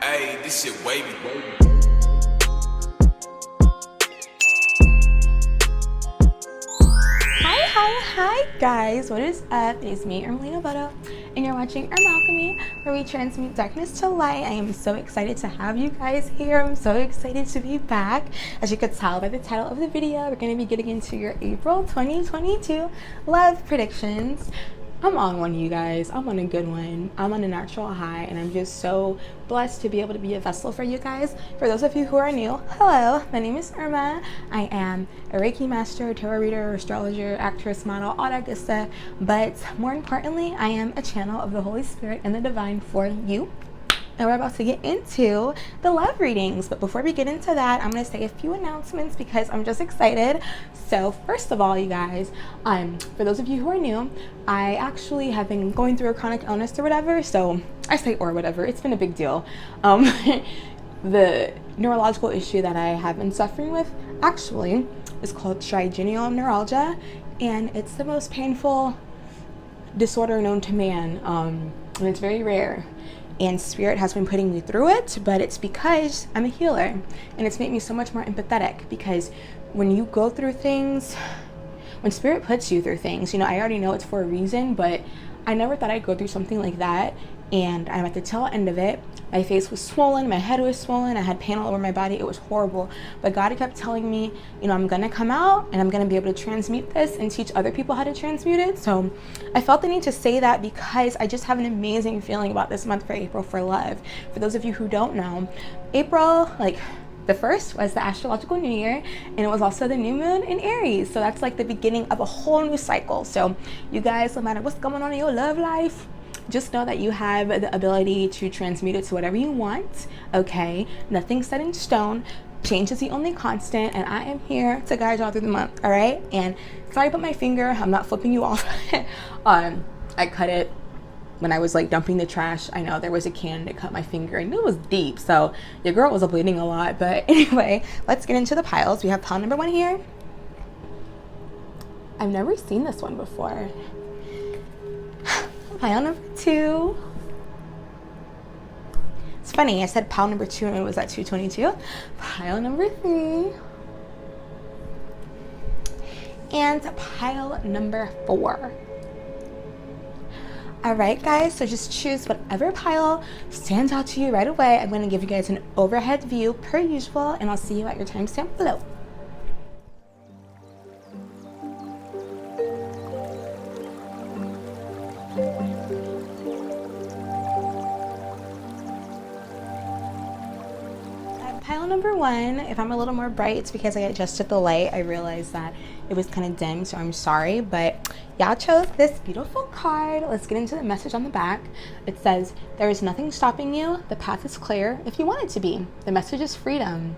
Hey, this shit wavy. Hi guys, what is up? It is me, Ermelina Boto, and you're watching Alchemy, where we transmute darkness to light. I am so excited to have you guys here. I'm so excited to be back. As you could tell by the title of the video, we're going to be getting into your April 2022 love predictions. I'm on one, you guys. I'm on a good one. I'm on a natural high, and I'm just so blessed to be able to be a vessel for you guys. For those of you who are new, hello, my name is Irma. I am a Reiki master, tarot reader, astrologer, actress, model, all that good stuff. But more importantly, I am a channel of the Holy Spirit and the divine for you. And we're about to get into the love readings. But before we get into that, I'm going to say a few announcements because I'm just excited. So first of all, you guys, for those of you who are new, I actually have been going through a chronic illness or whatever. So I say or whatever, it's been a big deal. The neurological issue that I have been suffering with actually is called trigeminal neuralgia. And it's the most painful disorder known to man. And it's very rare. And Spirit has been putting me through it, but it's because I'm a healer, and it's made me so much more empathetic. Because when you go through things, when Spirit puts you through things, you know, I already know it's for a reason, but I never thought I'd go through something like that. And I'm at the tail end of it. My face was swollen, my head was swollen, I had pain all over my body. It was horrible. But God kept telling me, you know, I'm gonna come out and I'm gonna be able to transmute this and teach other people how to transmute it. So I felt the need to say that because I just have an amazing feeling about this month for April for love. For those of you who don't know, April, the first was the astrological new year, and it was also the new moon in Aries. So that's like the beginning of a whole new cycle. So you guys, no matter what's going on in your love life, just know that you have the ability to transmute it to whatever you want, okay? Nothing's set in stone. Change is the only constant, and I am here to guide y'all through the month, all right? And sorry about my finger. I'm not flipping you off. I cut it when I was dumping the trash. I know there was a can that cut my finger, and it was deep, so your girl was bleeding a lot. But anyway, let's get into the piles. We have pile number 1 here. I've never seen this one before. Pile number 2. It's funny, I said pile number 2 and it was at 222. Pile number 3. And pile number 4. All right, guys, so just choose whatever pile stands out to you right away. I'm going to give you guys an overhead view per usual, and I'll see you at your timestamp below. Pile number 1, if I'm a little more bright, it's because I adjusted the light. I realized that it was kind of dim, so I'm sorry, but y'all chose this beautiful card. Let's get into the message on the back. It says, there is nothing stopping you. The path is clear if you want it to be. The message is freedom.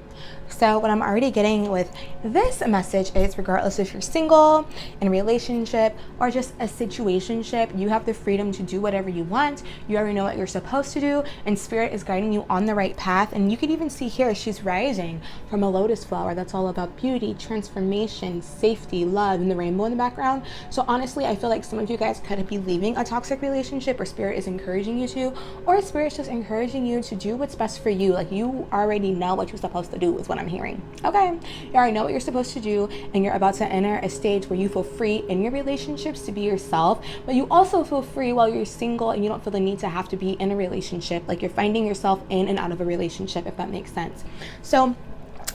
So what I'm already getting with this message is, regardless if you're single, in a relationship, or just a situationship, you have the freedom to do whatever you want. You already know what you're supposed to do, and Spirit is guiding you on the right path. And you could even see here, she's rising from a lotus flower. That's all about beauty, transformation, safety, love, and the rainbow in the background. So honestly, I feel like some of you guys could be leaving a toxic relationship, or Spirit is encouraging you to, or Spirit's just encouraging you to do what's best for you. Like, you already know what you're supposed to do is what I'm hearing. Okay, you already know what you're supposed to do, and you're about to enter a stage where you feel free in your relationships to be yourself, but you also feel free while you're single, and you don't feel the need to have to be in a relationship. Like, you're finding yourself in and out of a relationship, if that makes sense. So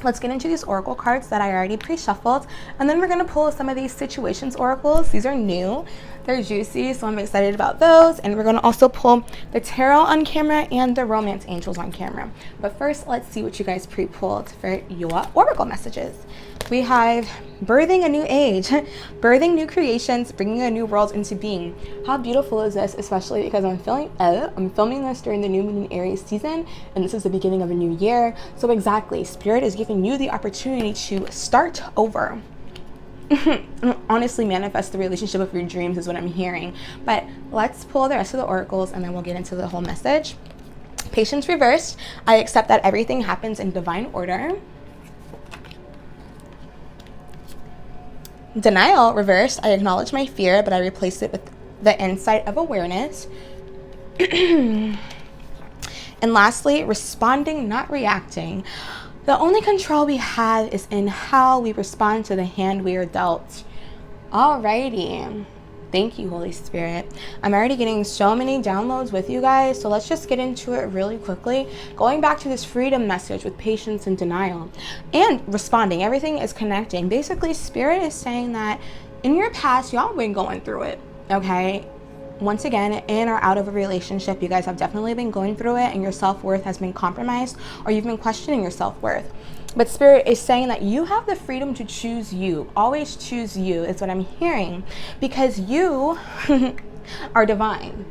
let's get into these oracle cards that I already pre-shuffled, and then we're going to pull some of these situations oracles. These are new, they're juicy, so I'm excited about those. And we're going to also pull the tarot on camera and the romance angels on camera. But first, let's see what you guys pre-pulled for your oracle messages. We have birthing a new age, birthing new creations, bringing a new world into being. How beautiful is this? Especially because I'm filming this during the new moon in Aries season, and this is the beginning of a new year. So exactly, Spirit is giving you the opportunity to start over. Honestly, manifest the relationship of your dreams is what I'm hearing. But let's pull the rest of the oracles, and then we'll get into the whole message. Patience reversed. I accept that everything happens in divine order. Denial reversed. I acknowledge my fear, but I replace it with the insight of awareness. And lastly, responding, not reacting. The only control we have is in how we respond to the hand we are dealt. Alrighty. Thank you, Holy Spirit. I'm already getting so many downloads with you guys, so let's just get into it really quickly. Going back to this freedom message with patience and denial and responding, everything is connecting. Basically, Spirit is saying that in your past, y'all been going through it, okay? Once again, in or out of a relationship, you guys have definitely been going through it, and your self-worth has been compromised, or you've been questioning your self-worth. But Spirit is saying that you have the freedom to choose you. Always choose you is what I'm hearing, because you are divine.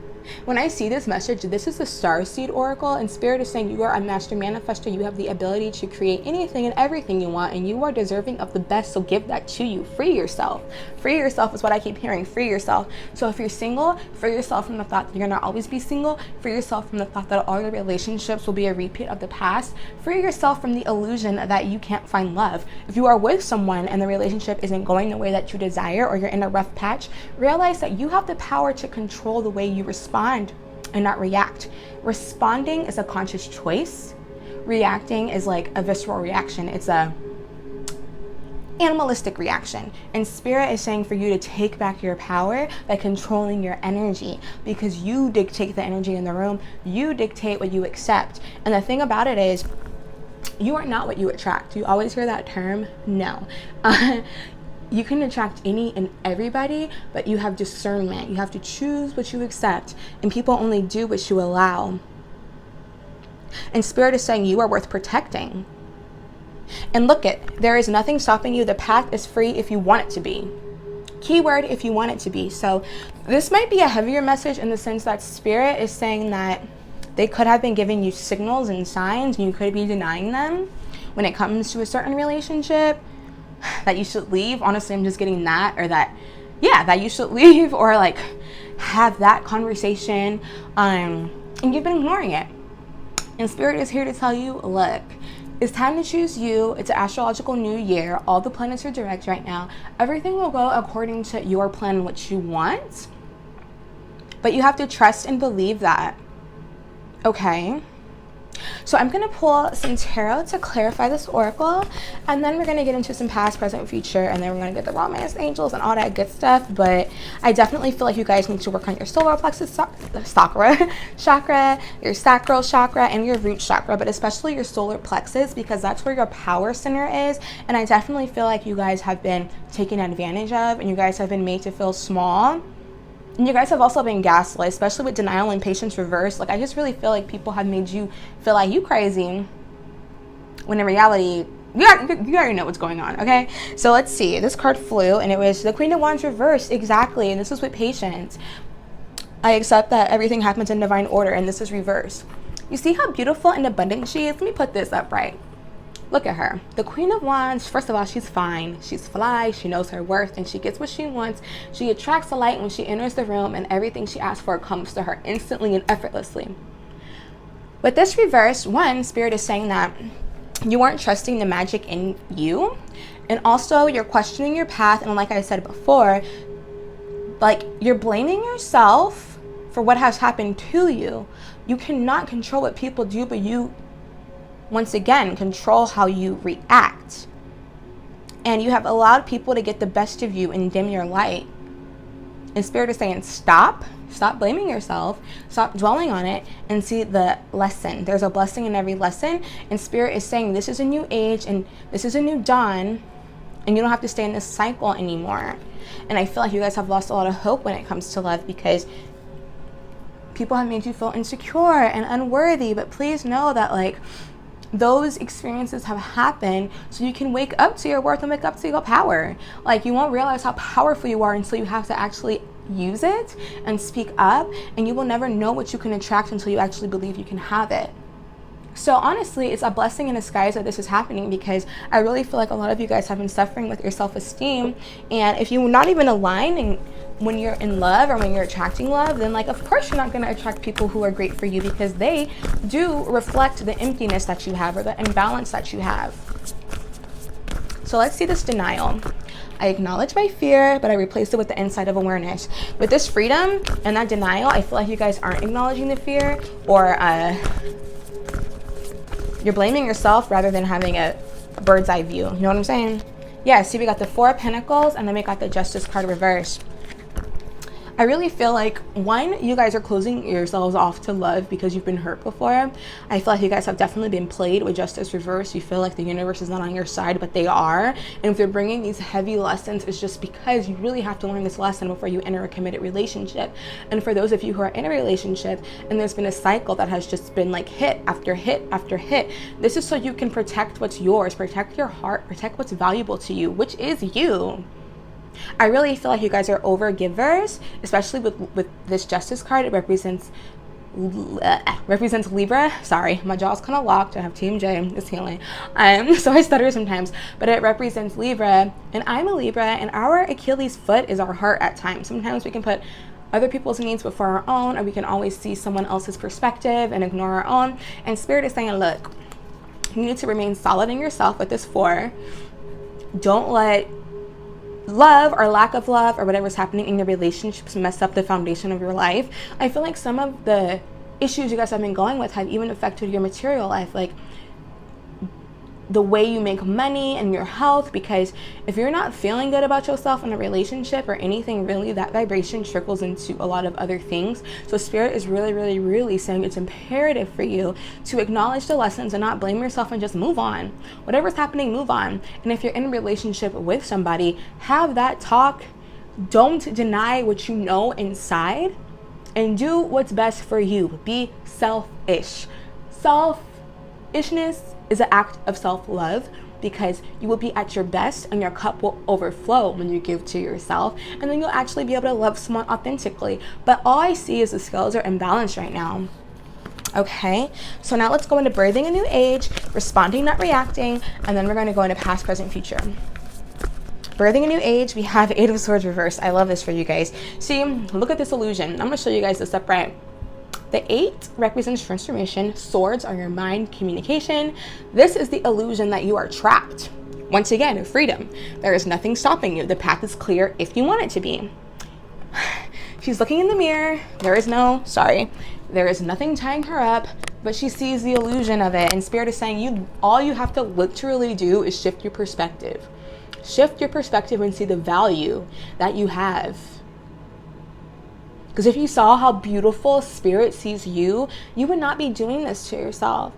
When I see this message, this is the Starseed Oracle, and Spirit is saying you are a master manifester. You have the ability to create anything and everything you want, and you are deserving of the best, so give that to you. Free yourself. Free yourself is what I keep hearing. Free yourself. So if you're single, free yourself from the thought that you're gonna always be single. Free yourself from the thought that all your relationships will be a repeat of the past. Free yourself from the illusion that you can't find love. If you are with someone and the relationship isn't going the way that you desire, or you're in a rough patch, realize that you have the power to control the way you respond and not react. Responding is a conscious choice. Reacting is like a visceral reaction. It's a animalistic reaction. And Spirit is saying for you to take back your power by controlling your energy, because you dictate the energy in the room. You dictate what you accept. And the thing about it is, you are not what you attract. You always hear that term. No. You can attract any and everybody, but you have discernment. You have to choose what you accept, and people only do what you allow. And Spirit is saying you are worth protecting. And look there is nothing stopping you. The path is free if you want it to be. Keyword, if you want it to be. So this might be a heavier message in the sense that Spirit is saying that they could have been giving you signals and signs, and you could be denying them when it comes to a certain relationship, that you should leave. Honestly, I'm just getting that, or that you should leave, or like have that conversation, and you've been ignoring it. And Spirit is here to tell you, look, it's time to choose you. It's an astrological new year. All the planets are direct right now. Everything will go according to your plan, what you want, but you have to trust and believe that. Okay, so I'm going to pull some tarot to clarify this oracle, and then we're going to get into some past, present, future, and then we're going to get the romance angels and all that good stuff. But I definitely feel like you guys need to work on your solar plexus chakra, your sacral chakra, and your root chakra, but especially your solar plexus, because that's where your power center is. And I definitely feel like you guys have been taken advantage of, and you guys have been made to feel small. And you guys have also been gaslit, especially with denial and patience reverse. Like, I just really feel like people have made you feel like you crazy, when in reality, you already know what's going on, okay? So let's see. This card flew, and it was the Queen of Wands reversed. Exactly. And this was with patience. I accept that everything happens in divine order, and this is reversed. You see how beautiful and abundant she is? Let me put this up right. Look at her. The Queen of Wands, first of all, she's fine. She's fly. She knows her worth, and she gets what she wants. She attracts the light when she enters the room, and everything she asks for comes to her instantly and effortlessly. With this reverse, one, Spirit is saying that you weren't trusting the magic in you, and also you're questioning your path. And like I said before, like, you're blaming yourself for what has happened to you. You cannot control what people do, but you, once again, control how you react. And you have allowed people to get the best of you and dim your light. And Spirit is saying, stop blaming yourself, stop dwelling on it, and see the lesson. There's a blessing in every lesson. And Spirit is saying, this is a new age, and this is a new dawn, and you don't have to stay in this cycle anymore. And I feel like you guys have lost a lot of hope when it comes to love, because people have made you feel insecure and unworthy. But please know that, like, those experiences have happened so you can wake up to your worth and wake up to your power. Like, you won't realize how powerful you are until you have to actually use it and speak up, and you will never know what you can attract until you actually believe you can have it. So honestly, it's a blessing in disguise that this is happening, because I really feel like a lot of you guys have been suffering with your self-esteem. And if you're not even aligning when you're in love or when you're attracting love, then, like, of course you're not going to attract people who are great for you, because they do reflect the emptiness that you have, or the imbalance that you have. So let's see this denial. I acknowledge my fear, but I replaced it with the insight of awareness. With this freedom and that denial, I feel like you guys aren't acknowledging the fear, or You're blaming yourself rather than having a bird's eye view. You know what I'm saying? Yeah, see, we got the Four of Pentacles, and then we got the Justice card reversed. I really feel like, one, you guys are closing yourselves off to love because you've been hurt before. I feel like you guys have definitely been played with Justice reverse. You feel like the universe is not on your side, but they are. And if they're bringing these heavy lessons, it's just because you really have to learn this lesson before you enter a committed relationship. And for those of you who are in a relationship and there's been a cycle that has just been like hit after hit after hit, this is so you can protect what's yours, protect your heart, protect what's valuable to you, which is you. I really feel like you guys are over givers, especially with this Justice card. It represents Libra. Sorry, my jaw's kind of locked. I have TMJ. It's healing. So I stutter sometimes, but it represents Libra, and I'm a Libra, and our Achilles foot is our heart at times. Sometimes we can put other people's needs before our own, or we can always see someone else's perspective and ignore our own. And Spirit is saying, look, you need to remain solid in yourself with this 4. Don't let love or lack of love or whatever's happening in your relationships mess up the foundation of your life. I feel like some of the issues you guys have been going with have even affected your material life, like the way you make money and your health, because if you're not feeling good about yourself in a relationship or anything, really, that vibration trickles into a lot of other things. So Spirit is really, really, really saying it's imperative for you to acknowledge the lessons and not blame yourself and just move on. Whatever's happening, move on. And if you're in a relationship with somebody, have that talk. Don't deny what you know inside, and do what's best for you. Be selfish. Selfishness is an act of self-love, because you will be at your best and your cup will overflow when you give to yourself, and then you'll actually be able to love someone authentically. But all I see is the scales are imbalanced right now. Okay, so now let's go into birthing a new age, responding, not reacting, and then we're going to go into past, present, future. Birthing a new age, we have 8 of Swords reversed. I love this for you guys. See, look at this illusion. I'm going to show you guys this upright. The 8 represents transformation. Swords are your mind, communication. This is the illusion that you are trapped. Once again, freedom. There is nothing stopping you. The path is clear if you want it to be. She's looking in the mirror. There is nothing tying her up, but she sees the illusion of it. And Spirit is saying, all you have to literally do is shift your perspective. Shift your perspective and see the value that you have. Because if you saw how beautiful Spirit sees you, you would not be doing this to yourself.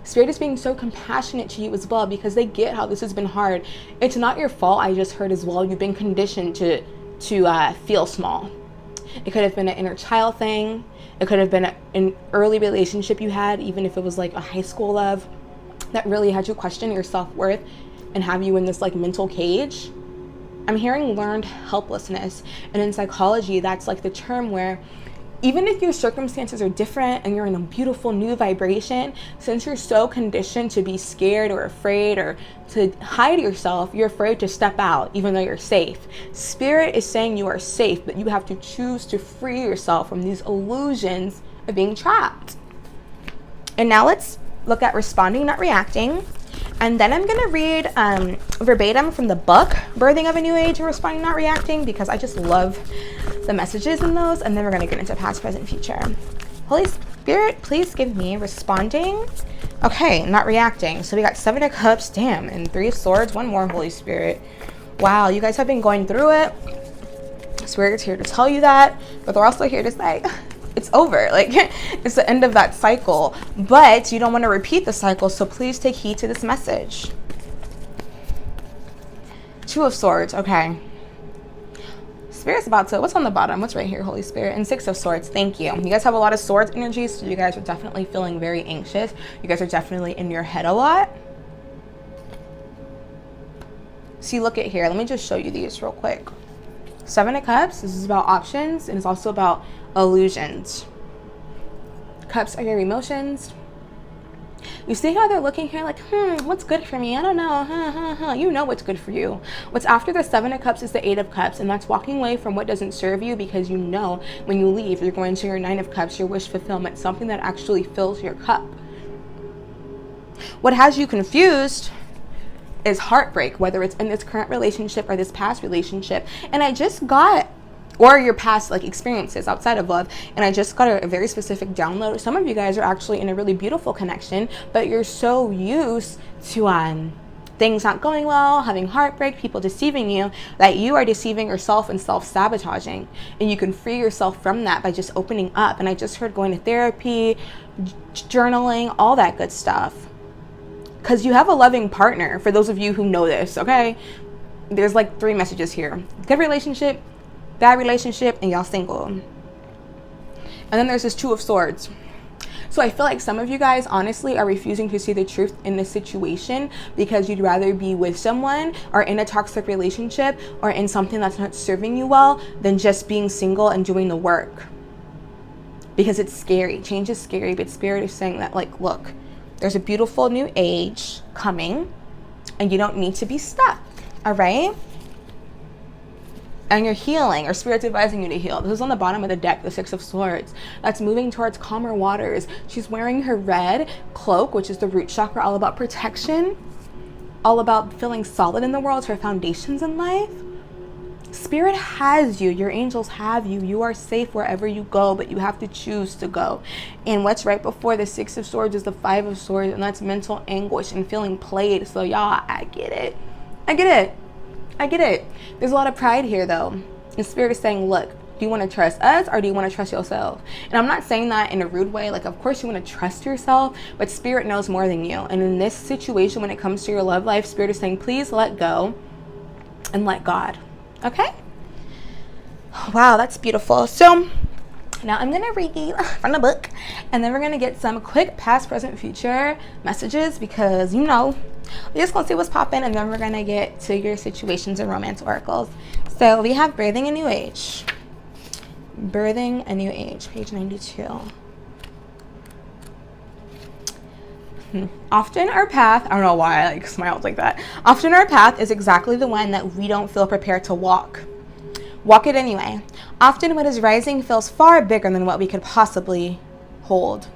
Spirit is being so compassionate to you as well, because they get how this has been hard. It's not your fault, I just heard as well. You've been conditioned to feel small. It could have been an inner child thing. It could have been an early relationship you had, even if it was like a high school love, that really had you question your self-worth and have you in this like mental cage. I'm hearing learned helplessness, and in psychology, that's like the term where even if your circumstances are different and you're in a beautiful new vibration, since you're so conditioned to be scared or afraid or to hide yourself, you're afraid to step out even though you're safe. Spirit is saying you are safe, but you have to choose to free yourself from these illusions of being trapped. And now let's look at responding, not reacting. And then I'm going to read verbatim from the book, Birthing of a New Age and Responding, Not Reacting, because I just love the messages in those. And then we're going to get into past, present, future. Holy Spirit, please give me responding. Okay, not reacting. So we got 7 of Cups, damn, and 3 of Swords. One more, Holy Spirit. Wow, you guys have been going through it. Spirit's here to tell you that, but they're also here to say, it's over. Like, it's the end of that cycle, but you don't want to repeat the cycle. So please take heed to this message. 2 of Swords. Okay. Spirit's about to, what's on the bottom? What's right here, Holy Spirit? And 6 of Swords. Thank you. You guys have a lot of Swords energy, so you guys are definitely feeling very anxious. You guys are definitely in your head a lot. See, look at here. Let me just show you these real quick. 7 of Cups. This is about options, and it's also about illusions. Cups are your emotions. You see how they're looking here like, what's good for me? I don't know. You know what's good for you. What's after the 7 of Cups is the 8 of Cups, and that's walking away from what doesn't serve you, because you know when you leave, you're going to your 9 of Cups, your wish fulfillment, something that actually fills your cup. What has you confused is heartbreak, whether it's in this current relationship or this past relationship. And I just got or your past like experiences outside of love. And I just got a very specific download. Some of you guys are actually in a really beautiful connection, but you're so used to things not going well, having heartbreak, people deceiving you, that you are deceiving yourself and self-sabotaging. And you can free yourself from that by just opening up. And I just heard going to therapy, journaling, all that good stuff. Because you have a loving partner, for those of you who know this, okay? There's like 3 messages here. Good relationship, bad relationship, and y'all single. And then there's this 2 of Swords. So I feel like some of you guys honestly are refusing to see the truth in this situation because you'd rather be with someone or in a toxic relationship or in something that's not serving you well than just being single and doing the work. Because it's scary. Change is scary, but Spirit is saying that, like, look, there's a beautiful new age coming and you don't need to be stuck, all right? And you're healing, or Spirit's advising you to heal. This is on the bottom of the deck, the 6 of Swords. That's moving towards calmer waters. She's wearing her red cloak, which is the root chakra, all about protection, all about feeling solid in the world, her foundations in life. Spirit has you. Your angels have you. You are safe wherever you go, but you have to choose to go. And what's right before the 6 of Swords is the 5 of Swords, and that's mental anguish and feeling played. So y'all, I get it. I get it. I get it. There's a lot of pride here though. And Spirit is saying, look, do you want to trust us or do you want to trust yourself? And I'm not saying that in a rude way. Like, of course you want to trust yourself, but Spirit knows more than you. And in this situation, when it comes to your love life, Spirit is saying, please let go and let God. Okay? Wow, that's beautiful. So now I'm going to read from the book, and then we're going to get some quick past, present, future messages because, you know, we're just going to see what's popping, and then we're going to get to your situations and romance oracles. So we have Birthing a New Age. Birthing a New Age, page 92. Often our path, I don't know why I like smiled like that. Often our path is exactly the one that we don't feel prepared to walk. Walk it anyway. Often what is rising feels far bigger than what we could possibly hold.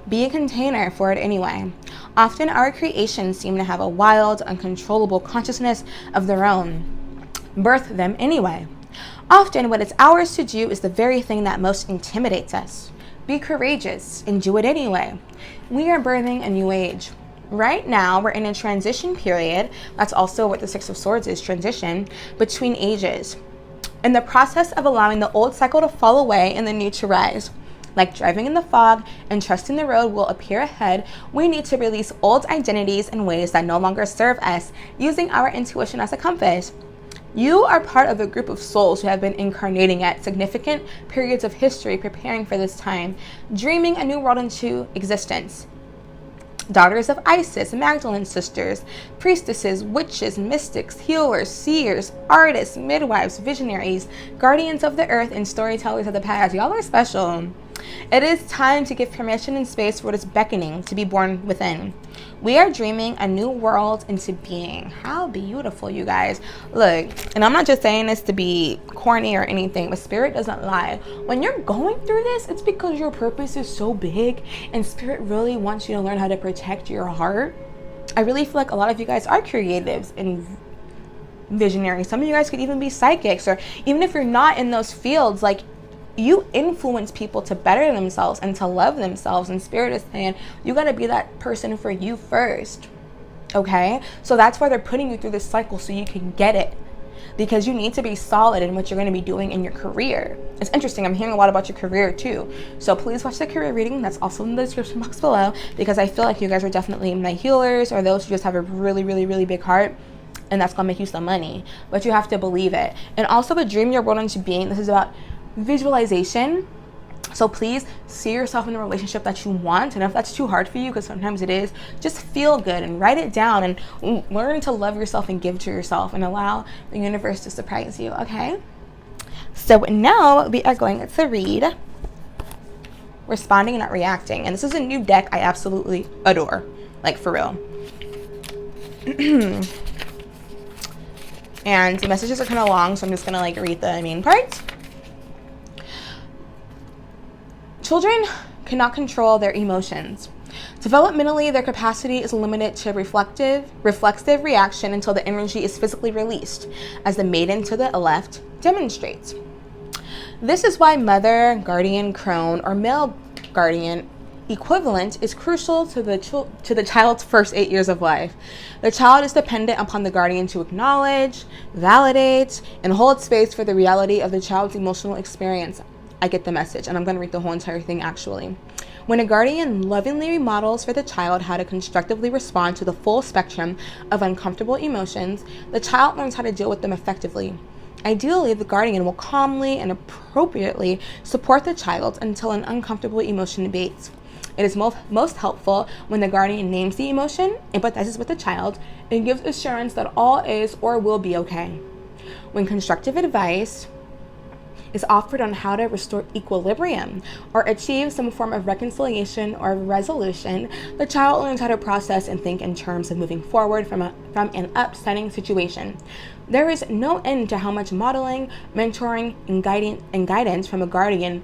Be a container for it anyway. Often our creations seem to have a wild, uncontrollable consciousness of their own. Birth them anyway. Often what is ours to do is the very thing that most intimidates us. Be courageous and do it anyway. We are birthing a new age. Right now, we're in a transition period. That's also what the 6 of Swords is, transition, between ages. In the process of allowing the old cycle to fall away and the new to rise. Like driving in the fog and trusting the road will appear ahead, we need to release old identities and ways that no longer serve us, using our intuition as a compass. You are part of a group of souls who have been incarnating at significant periods of history, preparing for this time, dreaming a new world into existence. Daughters of Isis, Magdalene sisters, priestesses, witches, mystics, healers, seers, artists, midwives, visionaries, guardians of the earth, and storytellers of the past. Y'all are special. It is time to give permission and space for what is beckoning to be born within. We are dreaming a new world into being. How beautiful, you guys. Look, and I'm not just saying this to be corny or anything, but Spirit doesn't lie. When you're going through this, it's because your purpose is so big and Spirit really wants you to learn how to protect your heart. I really feel like a lot of you guys are creatives and visionaries. Some of you guys could even be psychics, or even if you're not in those fields, like, you influence people to better themselves and to love themselves. And Spirit is saying, you got to be that person for you first. Okay? So that's why they're putting you through this cycle, so you can get it. Because you need to be solid in what you're going to be doing in your career. It's interesting. I'm hearing a lot about your career too. So please watch the career reading. That's also in the description box below. Because I feel like you guys are definitely my healers, or those who just have a really, really, really big heart. And that's going to make you some money. But you have to believe it. And also the dream you're born into being. This is about visualization. So please see yourself in a relationship that you want, and if that's too hard for you, because sometimes it is, just feel good and write it down and learn to love yourself and give to yourself and allow the universe to surprise you. Okay, so now we are going to read responding and not reacting, and this is a new deck I absolutely adore, like for real. And the messages are kind of long, so I'm just gonna like read the main parts. Children cannot control their emotions. Developmentally, their capacity is limited to reflexive reaction until the energy is physically released, as the maiden to the left demonstrates. This is why mother, guardian, crone, or male guardian equivalent is crucial to the child's first 8 years of life. The child is dependent upon the guardian to acknowledge, validate, and hold space for the reality of the child's emotional experience. I get the message, and I'm going to read the whole entire thing actually. When a guardian lovingly remodels for the child how to constructively respond to the full spectrum of uncomfortable emotions, the child learns how to deal with them effectively. Ideally, the guardian will calmly and appropriately support the child until an uncomfortable emotion abates. It is most helpful when the guardian names the emotion, empathizes with the child, and gives assurance that all is or will be okay. When constructive advice is offered on how to restore equilibrium or achieve some form of reconciliation or resolution, the child learns how to process and think in terms of moving forward from an upsetting situation. There is no end to how much modeling, mentoring, and guidance from a guardian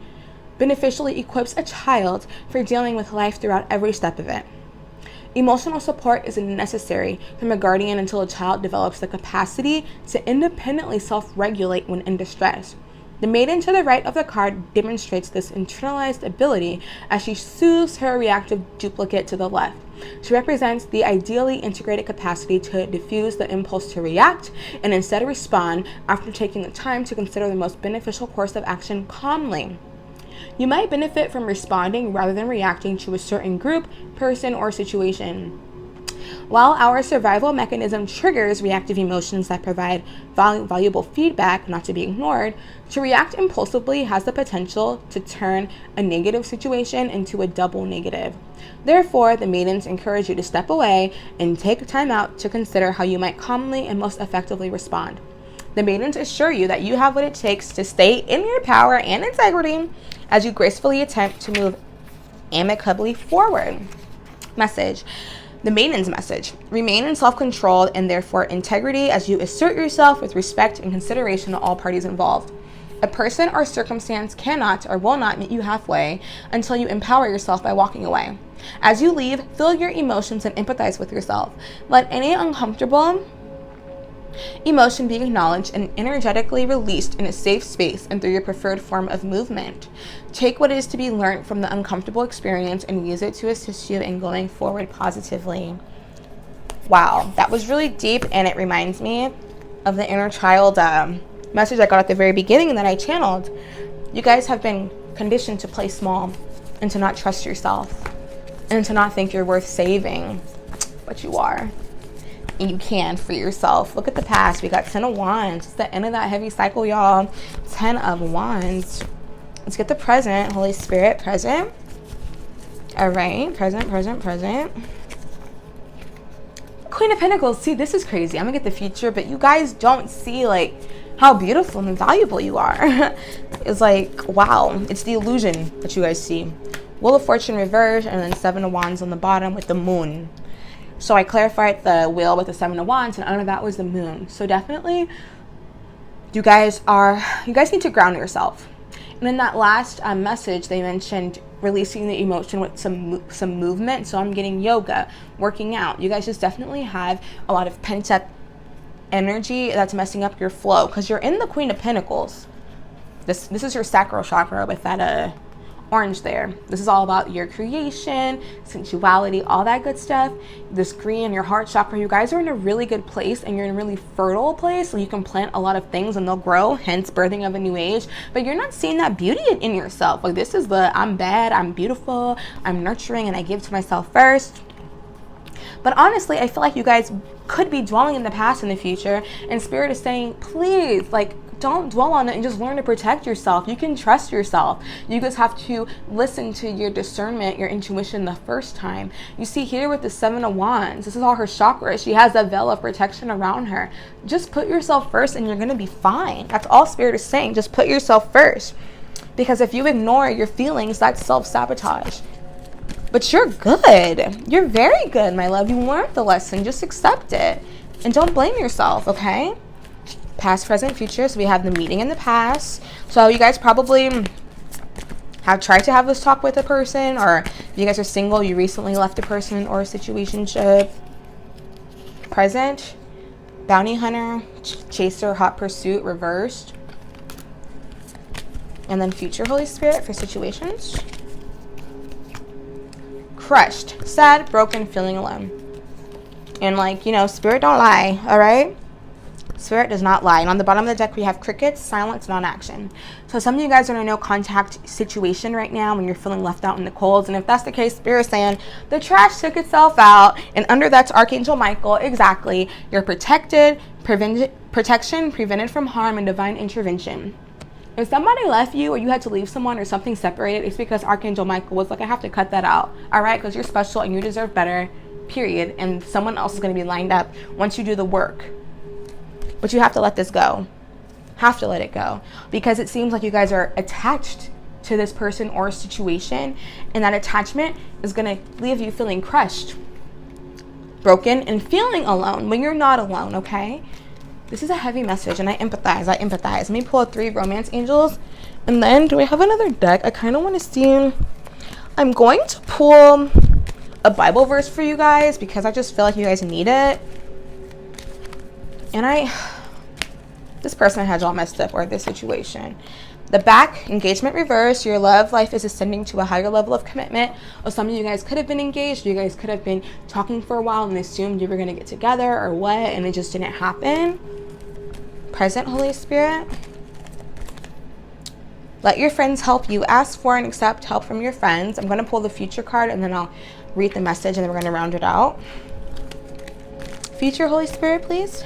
beneficially equips a child for dealing with life throughout every step of it. Emotional support is necessary from a guardian until a child develops the capacity to independently self-regulate when in distress. The maiden to the right of the card demonstrates this internalized ability as she soothes her reactive duplicate to the left. She represents the ideally integrated capacity to diffuse the impulse to react and instead respond after taking the time to consider the most beneficial course of action calmly. You might benefit from responding rather than reacting to a certain group, person, or situation. While our survival mechanism triggers reactive emotions that provide valuable feedback not to be ignored, to react impulsively has the potential to turn a negative situation into a double negative. Therefore, the maidens encourage you to step away and take time out to consider how you might calmly and most effectively respond. The maidens assure you that you have what it takes to stay in your power and integrity as you gracefully attempt to move amicably forward. Message. The maiden's message. Remain in self-control and therefore integrity as you assert yourself with respect and consideration to all parties involved. A person or circumstance cannot or will not meet you halfway until you empower yourself by walking away. As you leave, feel your emotions and empathize with yourself. Let any uncomfortable emotion being acknowledged and energetically released in a safe space and through your preferred form of movement. Take what is to be learned from the uncomfortable experience and use it to assist you in going forward positively. Wow, that was really deep, and it reminds me of the inner child message I got at the very beginning that I channeled. You guys have been conditioned to play small and to not trust yourself and to not think you're worth saving, but you are. And you can for yourself. Look at the past. We got 10 of Wands. It's the end of that heavy cycle, y'all. 10 of Wands. Let's get the present. Holy Spirit, present. All right. Present, present, present. Queen of Pentacles. See, this is crazy. I'm going to get the future, but you guys don't see, like, how beautiful and valuable you are. It's like, wow. It's the illusion that you guys see. Wheel of Fortune reversed, and then 7 of Wands on the bottom with the moon. So I clarified the wheel with the 7 of Wands, and under that was the moon. So definitely, you guys need to ground yourself. And in that last message, they mentioned releasing the emotion with some movement. So I'm getting yoga, working out. You guys just definitely have a lot of pent up energy that's messing up your flow because you're in the Queen of Pentacles. This is your sacral chakra with that orange there. This is all about your creation, sensuality, all that good stuff. This green, your heart chakra, you guys are in a really good place and you're in a really fertile place, so you can plant a lot of things and they'll grow, hence birthing of a new age. But you're not seeing that beauty in yourself. Like, this is the I'm bad, I'm beautiful, I'm nurturing, and I give to myself first. But honestly, I feel like you guys could be dwelling in the past and the future, and Spirit is saying, please, like, don't dwell on it and just learn to protect yourself. You can trust yourself. You just have to listen to your discernment, your intuition the first time. You see here with the 7 of Wands, this is all her chakras. She has a veil of protection around her. Just put yourself first and you're going to be fine. That's all Spirit is saying. Just put yourself first. Because if you ignore your feelings, that's self-sabotage. But you're good. You're very good, my love. You learned the lesson. Just accept it. And don't blame yourself, okay? Past, present, future. So we have the meeting in the past. So you guys probably have tried to have this talk with a person, or if you guys are single, you recently left a person or a situationship. Present, bounty hunter, chaser, hot pursuit, reversed. And then future Holy Spirit for situations. Crushed, sad, broken, feeling alone. And like, you know, Spirit don't lie, all right? Spirit does not lie. And on the bottom of the deck, we have crickets, silence, non-action. So some of you guys are in a no contact situation right now when you're feeling left out in the cold. And if that's the case, Spirit's saying the trash took itself out. And under that's Archangel Michael. Exactly. You're protected, protection, prevented from harm, and divine intervention. If somebody left you or you had to leave someone or something separated, it's because Archangel Michael was like, I have to cut that out. All right? Because you're special and you deserve better, period. And someone else is going to be lined up once you do the work. But you have to let this go. Have to let it go. Because it seems like you guys are attached to this person or situation. And that attachment is going to leave you feeling crushed, broken, and feeling alone when you're not alone, okay? This is a heavy message, and I empathize. Let me pull 3 romance angels. And then, do I have another deck? I kind of want to see. I'm going to pull a Bible verse for you guys because I just feel like you guys need it. And this person had y'all messed up, or this situation. The back, engagement reverse. Your love life is ascending to a higher level of commitment. Or some of you guys could have been engaged. You guys could have been talking for a while and assumed you were going to get together or what, and it just didn't happen. Present, Holy Spirit. Let your friends help you. Ask for and accept help from your friends. I'm going to pull the future card, and then I'll read the message, and then we're going to round it out. Future, Holy Spirit, please.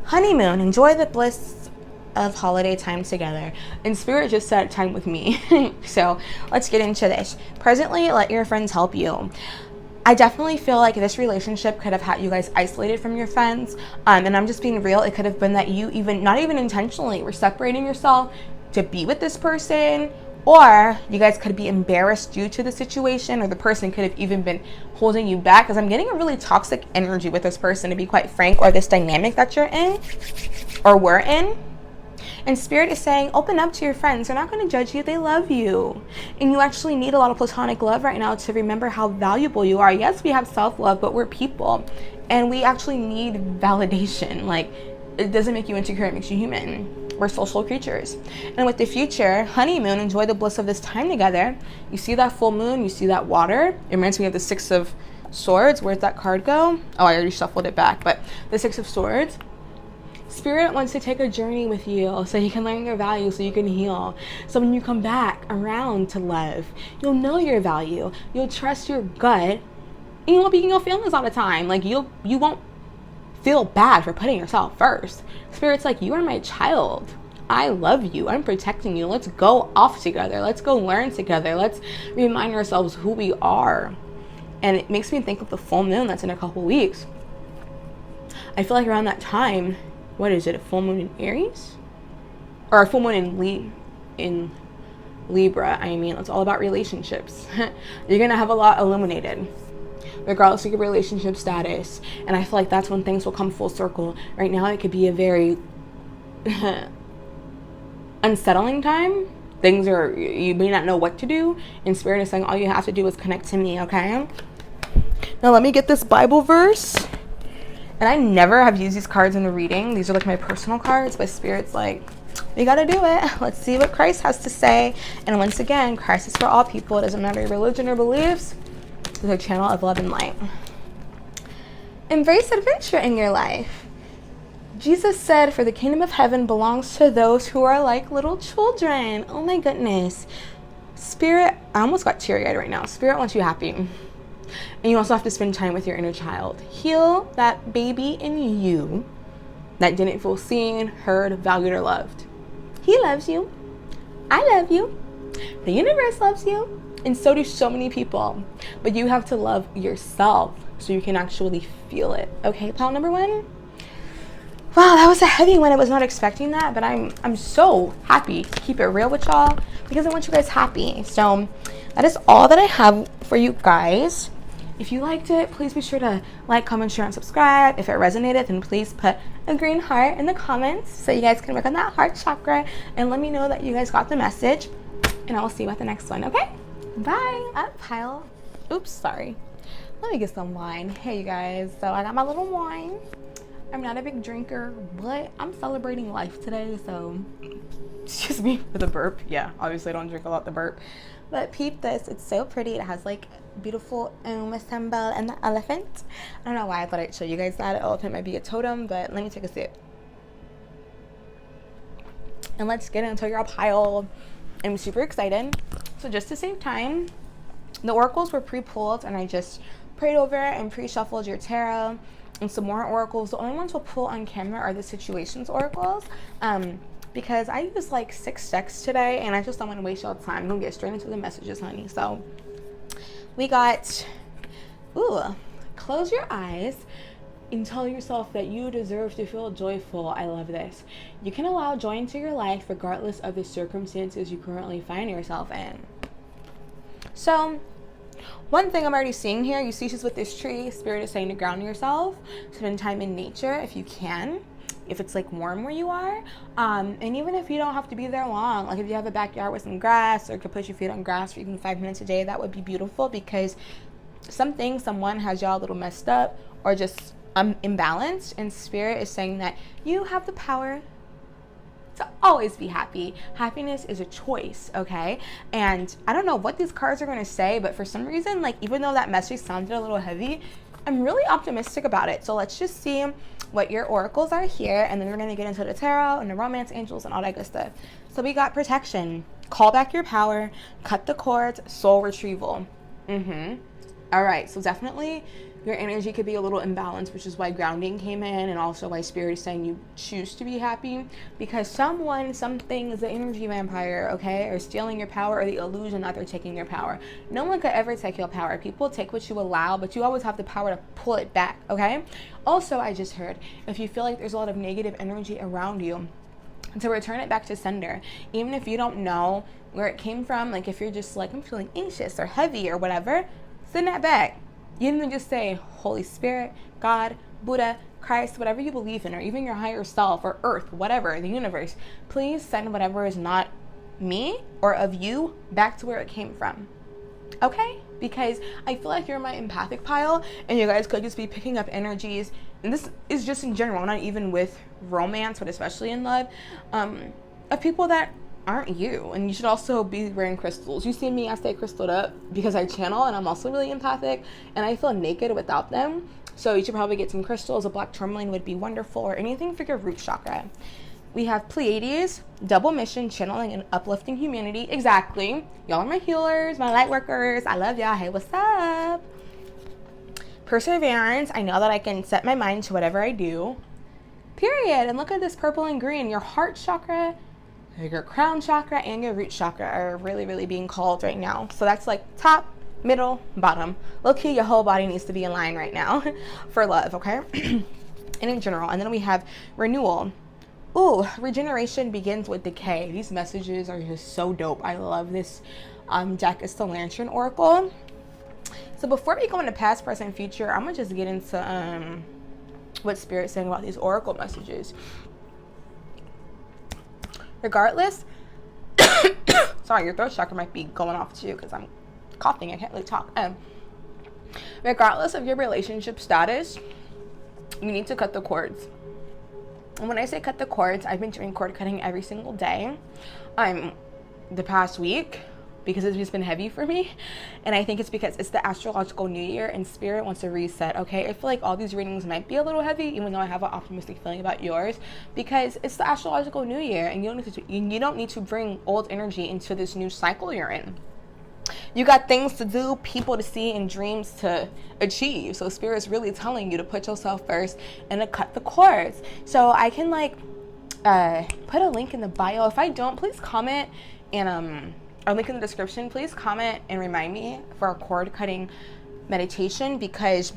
Honeymoon, enjoy the bliss of holiday time together. And Spirit just said time with me. So let's get into this. Presently, let your friends help you. I definitely feel like this relationship could have had you guys isolated from your friends. And I'm just being real. It could have been that you not even intentionally, were separating yourself to be with this person. Or you guys could be embarrassed due to the situation, or the person could have even been holding you back, because I'm getting a really toxic energy with this person, to be quite frank, or this dynamic that you're in or we're in. And Spirit is saying, open up to your friends. They're not going to judge you. They love you. And you actually need a lot of platonic love right now to remember how valuable you are. Yes, we have self-love, but we're people. And we actually need validation. Like, it doesn't make you insecure, it makes you human. We're social creatures. And with the future, honeymoon, enjoy the bliss of this time together. You see that full moon, you see that water. It reminds me of the 6 of Swords. Where'd that card go? Oh, I already shuffled it back. But the 6 of Swords. Spirit wants to take a journey with you so you can learn your value, so you can heal. So when you come back around to love, you'll know your value. You'll trust your gut. And you won't be in your feelings all the time. Like, you won't feel bad for putting yourself first. Spirit's like, you are my child. I love you. I'm protecting you. Let's go off together. Let's go learn together. Let's remind ourselves who we are. And it makes me think of the full moon that's in a couple weeks. I feel like around that time, what is it, a full moon in Aries? Or a full moon in Libra. I mean, it's all about relationships. You're going to have a lot illuminated, regardless of your relationship status. And I feel like that's when things will come full circle. Right now, it could be a very unsettling time. You may not know what to do. And Spirit is saying all you have to do is connect to me, okay? Now let me get this Bible verse. And I never have used these cards in a reading. These are like my personal cards, but Spirit's like, we gotta do it. Let's see what Christ has to say. And once again, Christ is for all people. It doesn't matter your religion or beliefs. It's a channel of love and light. Embrace adventure in your life. Jesus said, for the kingdom of heaven belongs to those who are like little children. Oh my goodness. Spirit, I almost got teary-eyed right now. Spirit wants you happy. And you also have to spend time with your inner child. Heal that baby in you that didn't feel seen, heard, valued, or loved. He loves you. I love you. The universe loves you. And so do so many people. But you have to love yourself so you can actually feel it. Okay, pile number 1? Wow, that was a heavy one. I was not expecting that, but I'm so happy to keep it real with y'all because I want you guys happy. So that is all that I have for you guys. If you liked it, please be sure to like, comment, share, and subscribe. If it resonated, then please put a green heart in the comments so you guys can work on that heart chakra and let me know that you guys got the message. And I will see you at the next one, okay? Bye. Up pile. Oops, sorry. Let me get some wine. Hey, you guys. So I got my little wine. I'm not a big drinker, but I'm celebrating life today, so excuse me for the burp. Yeah, obviously I don't drink a lot, the burp. But peep this, it's so pretty. It has like beautiful symbol and the elephant. I don't know why I thought I'd show you guys that. An elephant might be a totem, but let me take a sip. And let's get into your pile. I'm super excited. So just to save time, the oracles were pre-pulled and I just prayed over and pre-shuffled your tarot and some more oracles. The only ones we'll pull on camera are the situations oracles. Because I used like 6 decks today and I just don't want to waste y'all time. I'm gonna get straight into the messages, honey. So we got, close your eyes and tell yourself that you deserve to feel joyful. I love this. You can allow joy into your life regardless of the circumstances you currently find yourself in. So one thing I'm already seeing here, you see she's with this tree. Spirit is saying to ground yourself, spend time in nature if you can, if it's like warm where you are, and even if you don't have to be there long, like if you have a backyard with some grass or could put your feet on grass for even 5 minutes a day, that would be beautiful, because someone has y'all a little messed up or just imbalanced, and Spirit is saying that you have the power to always be happy. Happiness is a choice, okay? And I don't know what these cards are going to say, but for some reason, like, even though that message sounded a little heavy, I'm really optimistic about it. So let's just see what your oracles are here, and then we're going to get into the tarot and the romance angels and all that good stuff. So we got protection, call back your power, cut the cords, soul retrieval. All right, so definitely your energy could be a little imbalanced, which is why grounding came in, and also why Spirit is saying you choose to be happy, because something is the energy vampire, okay, or stealing your power, or the illusion that they're taking your power. No one could ever take your power. People take what you allow, but you always have the power to pull it back, okay? Also, I just heard, if you feel like there's a lot of negative energy around you, to return it back to sender, even if you don't know where it came from. Like if you're just like, I'm feeling anxious or heavy or whatever, send that back. You didn't just say Holy Spirit, God, Buddha, Christ, whatever you believe in, or even your higher self or earth, whatever, the universe. Please send whatever is not me or of you back to where it came from. Okay? Because I feel like you're my empathic pile, and you guys could just be picking up energies, and this is just in general, not even with romance, but especially in love, of people that aren't you. And you should also be wearing crystals. You see me, I stay crystalled up because I channel, and I'm also really empathic, and I feel naked without them. So you should probably get some crystals. A black tourmaline would be wonderful, or anything for your root chakra. We have Pleiades, double mission, channeling and uplifting humanity. Exactly. Y'all are my healers, my light workers. I love y'all. Hey, what's up? Perseverance. I know that I can set my mind to whatever I do. Period. And look at this purple and green. Your heart chakra, your crown chakra, and your root chakra are really, really being called right now. So that's like top, middle, bottom. Low-key, your whole body needs to be in line right now for love, okay? And in general. And then we have renewal. Ooh, regeneration begins with decay. These messages are just so dope. I love this deck. It's the Lantern Oracle. So before we go into past, present, future, I'm going to just get into what Spirit's saying about these oracle messages. Regardless, sorry, your throat chakra might be going off too because I'm coughing. I can't really talk. Regardless of your relationship status, you need to cut the cords. And when I say cut the cords, I've been doing cord cutting every single day the past week, because it's just been heavy for me. And I think it's because it's the astrological new year and Spirit wants to reset, okay? I feel like all these readings might be a little heavy, even though I have an optimistic feeling about yours, because it's the astrological new year, and you don't need to bring old energy into this new cycle you're in. You got things to do, people to see, and dreams to achieve. So Spirit's really telling you to put yourself first and to cut the cords. So I can put a link in the bio. If I don't, please comment, and a link in the description. Please comment and remind me for a cord cutting meditation, because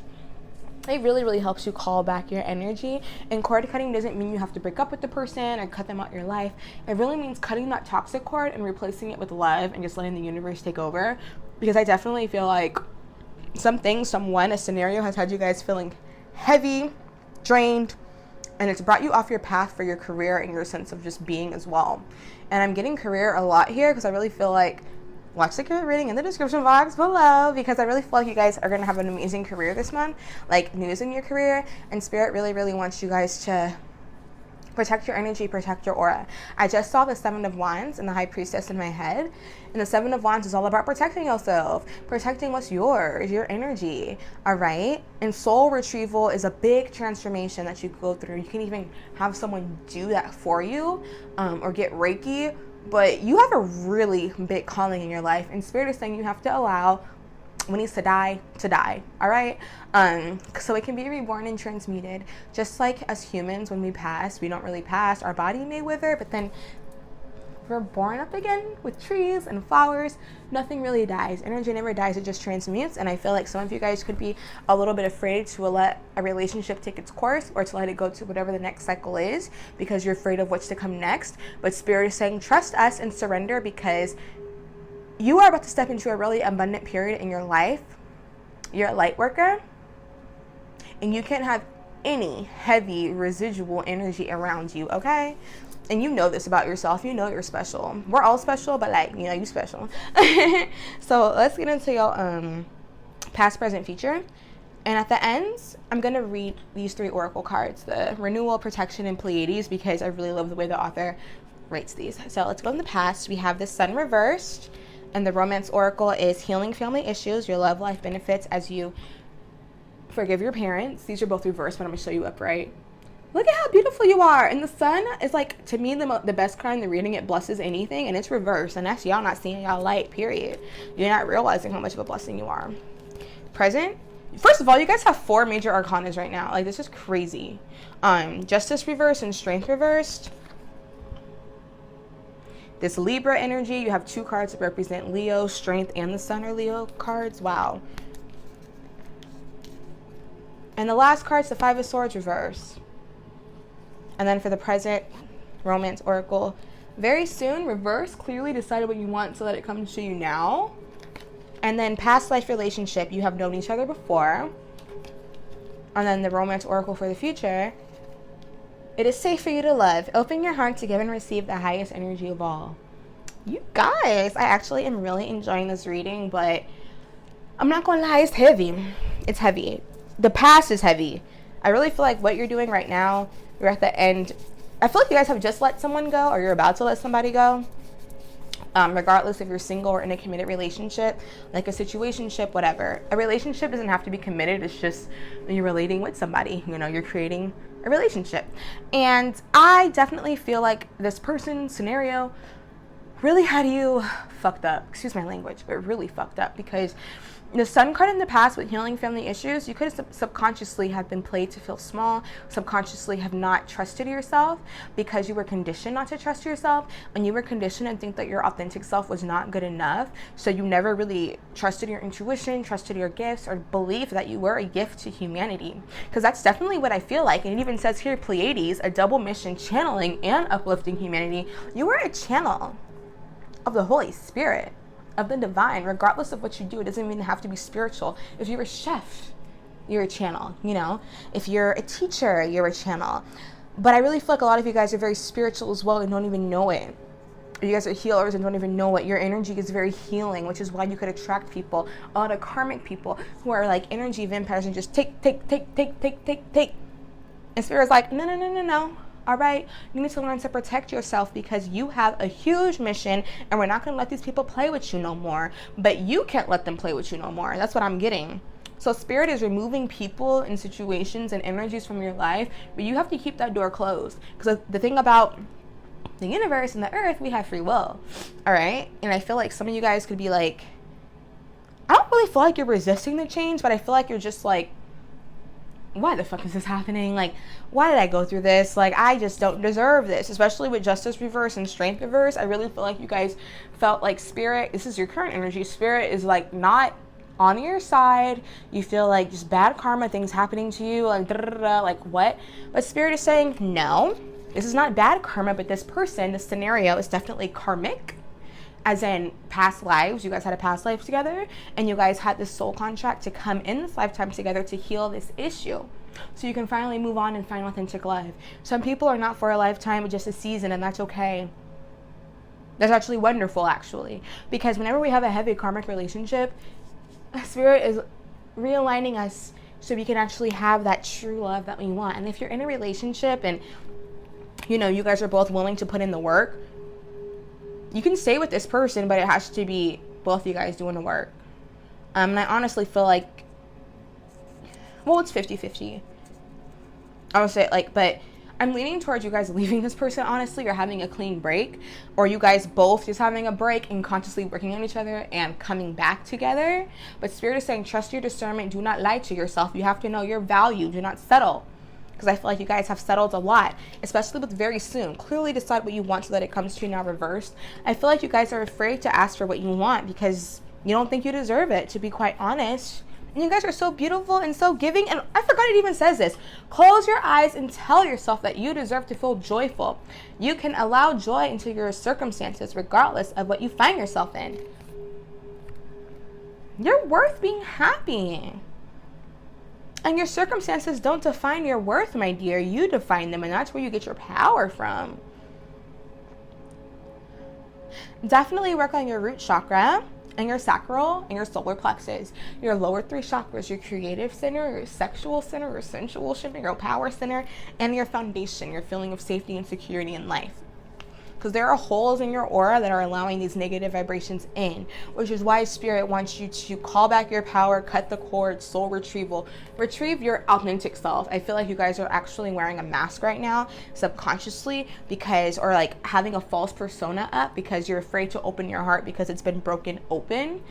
it really, really helps you call back your energy. And cord cutting doesn't mean you have to break up with the person or cut them out your life. It really means cutting that toxic cord and replacing it with love and just letting the universe take over. Because I definitely feel like a scenario has had you guys feeling heavy, drained, and it's brought you off your path for your career and your sense of just being as well. And I'm getting career a lot here because I really feel like watch the career reading in the description box below, because I really feel like you guys are going to have an amazing career this month, like news in your career, and Spirit really, really wants you guys to protect your energy, protect your aura. I just saw the Seven of Wands and the High Priestess in my head. And the Seven of Wands is all about protecting yourself, protecting what's yours, your energy, all right? And soul retrieval is a big transformation that you go through. You can even have someone do that for you, or get Reiki. But you have a really big calling in your life. And Spirit is saying you have to allow what needs to die, all right? So it can be reborn and transmuted. Just like as humans, when we pass, we don't really pass. Our body may wither, but then we're born up again with trees and flowers. Nothing really dies. Energy never dies, it just transmutes. And I feel like some of you guys could be a little bit afraid to let a relationship take its course, or to let it go to whatever the next cycle is, because you're afraid of what's to come next. But Spirit is saying, trust us and surrender, because you are about to step into a really abundant period in your life. You're a light worker, and you can't have any heavy residual energy around you, okay? And you know this about yourself. You know you're special. We're all special, but like, you know, you special. So let's get into your past, present, future. And at the ends, I'm going to read these 3 oracle cards, the Renewal, Protection, and Pleiades, because I really love the way the author writes these. So let's go in the past. We have the Sun reversed. And the Romance Oracle is Healing Family Issues, your love life benefits as you forgive your parents. These are both reversed, but I'm going to show you upright. Look at how beautiful you are. And the Sun is like, to me, the best kind. The reading, it blesses anything, and it's reversed. And that's y'all not seeing y'all light, period. You're not realizing how much of a blessing you are. Present. First of all, you guys have 4 major arcanas right now. Like, this is crazy. Justice reversed and Strength reversed. This Libra energy, you have 2 cards that represent Leo, Strength, and the Sun are Leo cards. Wow. And the last card's the 5 of Swords reverse. And then for the present, Romance Oracle, very soon, reverse, clearly decided what you want so that it comes to you now. And then past life relationship, you have known each other before. And then the Romance Oracle for the future, it is safe for you to love. Open your heart to give and receive the highest energy of all. You guys, I actually am really enjoying this reading, but I'm not going to lie, it's heavy. It's heavy. The past is heavy. I really feel like what you're doing right now, you're at the end. I feel like you guys have just let someone go, or you're about to let somebody go. Regardless if you're single or in a committed relationship, like a situationship, whatever. A relationship doesn't have to be committed. It's just you're relating with somebody. You know, you're creating a relationship. And I definitely feel like this person scenario really had you fucked up. Excuse my language, but really fucked up, because the Sun card in the past with healing family issues, you could have subconsciously have been played to feel small, subconsciously have not trusted yourself because you were conditioned not to trust yourself, and you were conditioned to think that your authentic self was not good enough. So you never really trusted your intuition, trusted your gifts, or believed that you were a gift to humanity. Because that's definitely what I feel like. And it even says here, Pleiades, a double mission, channeling and uplifting humanity. You were a channel of the Holy Spirit, of the divine. Regardless of what you do, it doesn't even have to be spiritual. If you're a chef, you're a channel, you know. If you're a teacher, you're a channel. But I really feel like a lot of you guys are very spiritual as well and don't even know it. You guys are healers and don't even know it. Your energy is very healing, which is why you could attract people, a lot of karmic people who are like energy vampires and just take. And Spirit's like, no. All right, you need to learn to protect yourself, because you have a huge mission, and we're not going to let these people play with you no more. But you can't let them play with you no more. That's what I'm getting. So Spirit is removing people and situations and energies from your life, but you have to keep that door closed. Because the thing about the universe and the earth, we have free will. All right, and I feel like some of you guys could be like, I don't really feel like you're resisting the change, but I feel like you're just like, why the fuck is this happening? Like, why did I go through this? Like, I just don't deserve this. Especially with Justice reverse and Strength reverse, I really feel like you guys felt like Spirit, this is your current energy, Spirit is like not on your side. You feel like just bad karma, things happening to you, and like what? But Spirit is saying, no, this is not bad karma, but this person, this scenario is definitely karmic. As in past lives, you guys had a past life together, and you guys had this soul contract to come in this lifetime together to heal this issue, so you can finally move on and find authentic love. Some people are not for a lifetime, but just a season, and that's okay. That's actually wonderful, actually, because whenever we have a heavy karmic relationship, Spirit is realigning us so we can actually have that true love that we want. And if you're in a relationship and, you know, you guys are both willing to put in the work, you can stay with this person, but it has to be both you guys doing the work. And I honestly feel like, well, it's 50-50. I would say, like, but I'm leaning towards you guys leaving this person, honestly, or having a clean break, or you guys both just having a break and consciously working on each other and coming back together. But Spirit is saying, trust your discernment. Do not lie to yourself. You have to know your value. Do not settle. Because I feel like you guys have settled a lot, especially with very soon. Clearly decide what you want so that it comes to you now reversed. I feel like you guys are afraid to ask for what you want because you don't think you deserve it, to be quite honest. And you guys are so beautiful and so giving. And I forgot it even says this. Close your eyes and tell yourself that you deserve to feel joyful. You can allow joy into your circumstances regardless of what you find yourself in. You're worth being happy. And your circumstances don't define your worth, my dear. You define them, and that's where you get your power from. Definitely work on your root chakra and your sacral and your solar plexus. Your lower 3 chakras, your creative center, your sexual center, your sensual center, your power center, and your foundation, your feeling of safety and security in life. Because there are holes in your aura that are allowing these negative vibrations in, which is why Spirit wants you to call back your power, cut the cord, soul retrieval, retrieve your authentic self. I feel like you guys are actually wearing a mask right now, subconsciously, because, or like having a false persona up because you're afraid to open your heart because it's been broken open.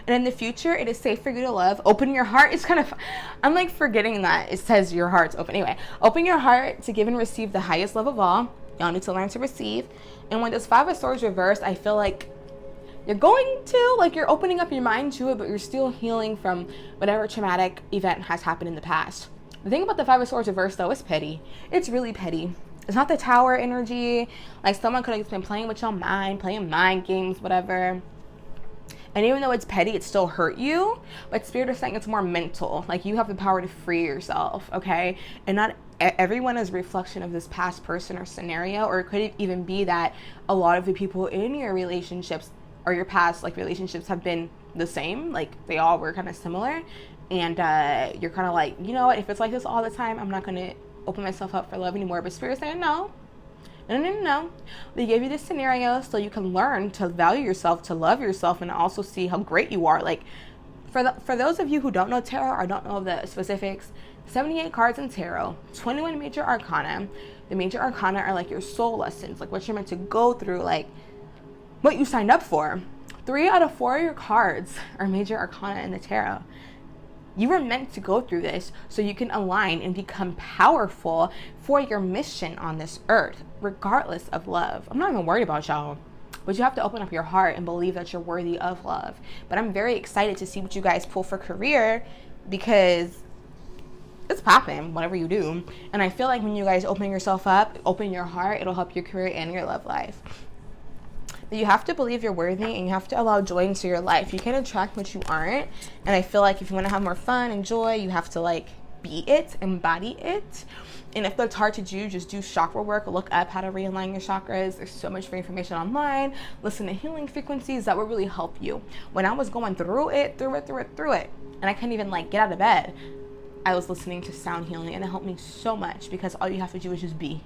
And in the future, it is safe for you to love. Open your heart. It's kind of, I'm like forgetting that it says your heart's open. Anyway, open your heart to give and receive the highest love of all. Y'all need to learn to receive. And when this 5 of Swords reversed, I feel like you're going to, like, you're opening up your mind to it, but you're still healing from whatever traumatic event has happened in the past. The thing about the 5 of Swords reversed, though, is petty. It's really petty. It's not the Tower energy. Like, someone could have been playing with your mind, playing mind games, whatever. And even though it's petty, it still hurt you. But Spirit is saying it's more mental. Like, you have the power to free yourself, okay? And not everyone is a reflection of this past person or scenario. Or it could even be that a lot of the people in your relationships or your past, like, relationships have been the same. Like, they all were kind of similar. And you're kind of like, you know what? If it's like this all the time, I'm not going to open myself up for love anymore. But Spirit is saying, no. No. They gave you this scenario so you can learn to value yourself, to love yourself, and also see how great you are. Like, for those of you who don't know tarot or don't know the specifics, 78 cards in tarot, 21 major arcana. The major arcana are like your soul lessons, like what you're meant to go through, like what you signed up for. 3 out of 4 of your cards are major arcana in the tarot. You were meant to go through this so you can align and become powerful for your mission on this earth, regardless of love. I'm not even worried about y'all, but you have to open up your heart and believe that you're worthy of love. But I'm very excited to see what you guys pull for career because it's popping, whatever you do. And I feel like when you guys open yourself up, open your heart, it'll help your career and your love life. You have to believe you're worthy and you have to allow joy into your life. You can't attract what you aren't. And I feel like if you want to have more fun and joy, you have to like be it, embody it. And if that's hard to do, just do chakra work. Look up how to realign your chakras. There's so much free information online. Listen to healing frequencies that will really help you. When I was going through it, and I couldn't even like get out of bed, I was listening to sound healing and it helped me so much because all you have to do is just be.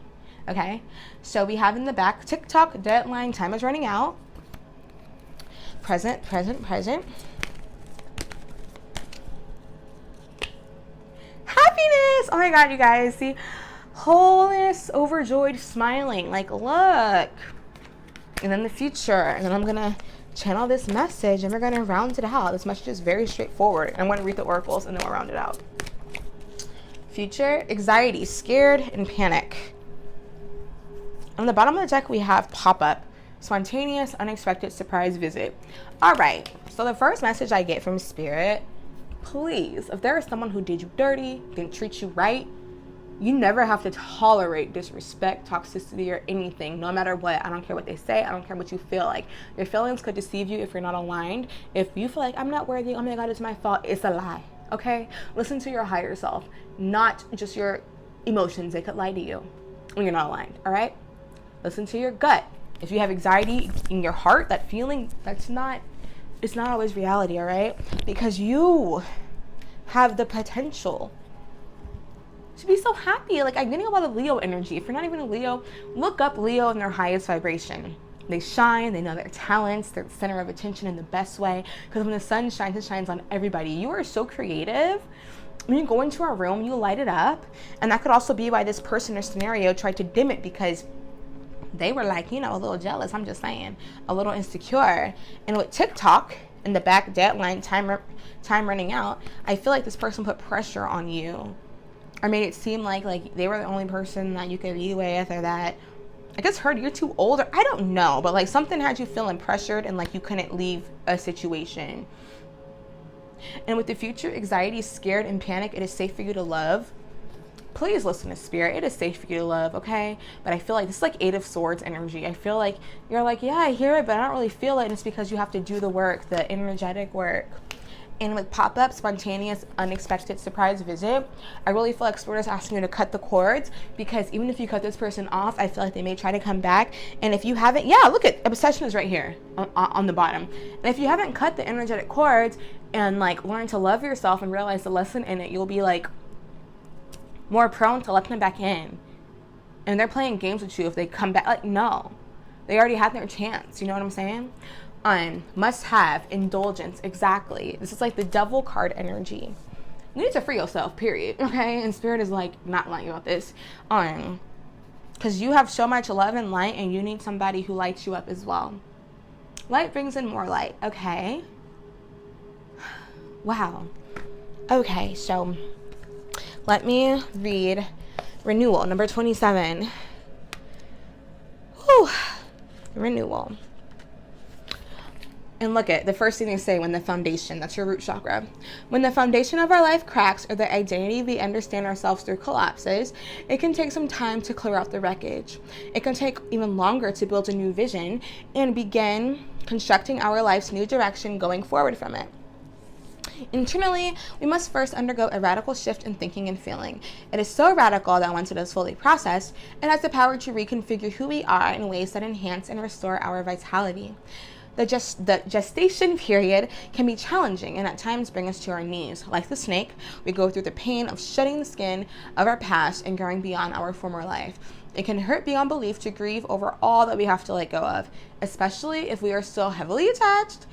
Okay, so we have in the back, TikTok, deadline, time is running out. Present. Happiness! Oh my God, you guys, see? Wholeness, overjoyed, smiling, like, look. And then the future, and then I'm gonna channel this message and we're gonna round it out. This message is very straightforward. I'm gonna read the oracles and then we'll round it out. Future, anxiety, scared, and panic. On the bottom of the deck, we have pop-up, spontaneous, unexpected surprise visit. All right, so the first message I get from Spirit, please, if there is someone who did you dirty, didn't treat you right, you never have to tolerate disrespect, toxicity, or anything, no matter what. I don't care what they say. I don't care what you feel like. Your feelings could deceive you if you're not aligned. If you feel like, I'm not worthy, oh my God, it's my fault, it's a lie, okay? Listen to your higher self, not just your emotions. They could lie to you. when you're not aligned, all right? Listen to your gut. If you have anxiety in your heart, that feeling, it's not always reality, all right? Because you have the potential to be so happy. Like, I'm getting a lot of Leo energy. If you're not even a Leo, look up Leo in their highest vibration. They shine, they know their talents, they're the center of attention in the best way. Because when the sun shines, it shines on everybody. You are so creative. When you go into a room, you light it up. And that could also be why this person or scenario tried to dim it, because they were like, you know, a little jealous, I'm just saying, a little insecure. And with TikTok and the back deadline, time running out, I feel like this person put pressure on you, or made it seem like they were the only person that you could be with, or that, I guess, heard you're too old, or I don't know, but like something had you feeling pressured and like you couldn't leave a situation. And with the future anxiety, scared, and panic, it is safe for you to love. Please listen to spirit. It is safe for you to love, okay? But I feel like this is like 8 of Swords energy. I feel like you're like, yeah, I hear it, but I don't really feel it. And it's because you have to do the work, the energetic work. And with pop-up, spontaneous, unexpected surprise visit, I really feel like spirit is asking you to cut the cords, because even if you cut this person off, I feel like they may try to come back. And if you haven't, yeah, look at obsession is right here on the bottom. And if you haven't cut the energetic cords and like learn to love yourself and realize the lesson in it, you'll be like more prone to let them back in. And they're playing games with you if they come back. Like, no, they already had their chance. You know what I'm saying? Must have, indulgence, exactly. This is like the devil card energy. You need to free yourself, period. Okay? And spirit is like not lying about this. Because you have so much love and light, and you need somebody who lights you up as well. Light brings in more light. Okay. Wow. Okay, so let me read renewal, number 27. Whew. Renewal. And look at the first thing they say, when the foundation, that's your root chakra. When the foundation of our life cracks, or the identity we understand ourselves through collapses, it can take some time to clear out the wreckage. It can take even longer to build a new vision and begin constructing our life's new direction going forward from it. Internally, we must first undergo a radical shift in thinking and feeling. It is so radical that once it is fully processed, it has the power to reconfigure who we are in ways that enhance and restore our vitality. The gestation period can be challenging and at times bring us to our knees. Like the snake, we go through the pain of shedding the skin of our past and growing beyond our former life. It can hurt beyond belief to grieve over all that we have to let go of, especially if we are still heavily attached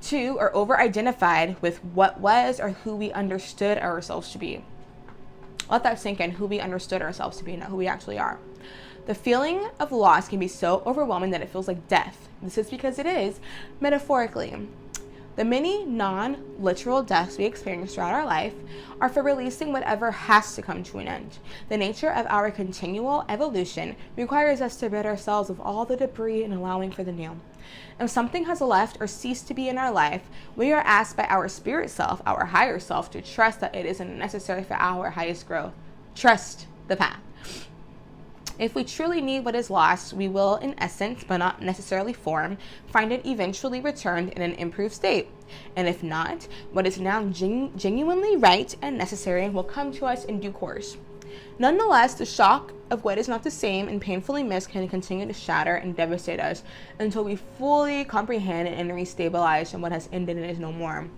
to or over-identified with what was or who we understood ourselves to be. Let that sink in, who we understood ourselves to be, not who we actually are. The feeling of loss can be so overwhelming that it feels like death. This is because it is, metaphorically. The many non-literal deaths we experience throughout our life are for releasing whatever has to come to an end. The nature of our continual evolution requires us to rid ourselves of all the debris and allowing for the new. If something has left or ceased to be in our life, we are asked by our spirit self, our higher self, to trust that it isn't necessary for our highest growth. Trust the path. If we truly need what is lost, we will, in essence, but not necessarily form, find it eventually returned in an improved state. And if not, what is now genuinely right and necessary will come to us in due course. Nonetheless, the shock of what is not the same and painfully missed can continue to shatter and devastate us until we fully comprehend and restabilize from what has ended and is no more.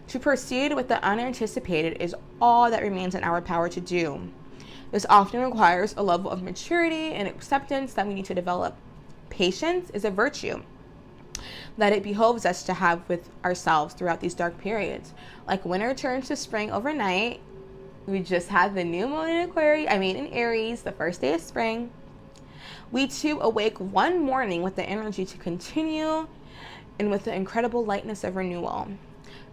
To proceed with the unanticipated is all that remains in our power to do. This often requires a level of maturity and acceptance that we need to develop. Patience is a virtue that it behoves us to have with ourselves throughout these dark periods. Like winter turns to spring overnight, we just had the new moon in Aries, the first day of spring. We too awake one morning with the energy to continue and with the incredible lightness of renewal.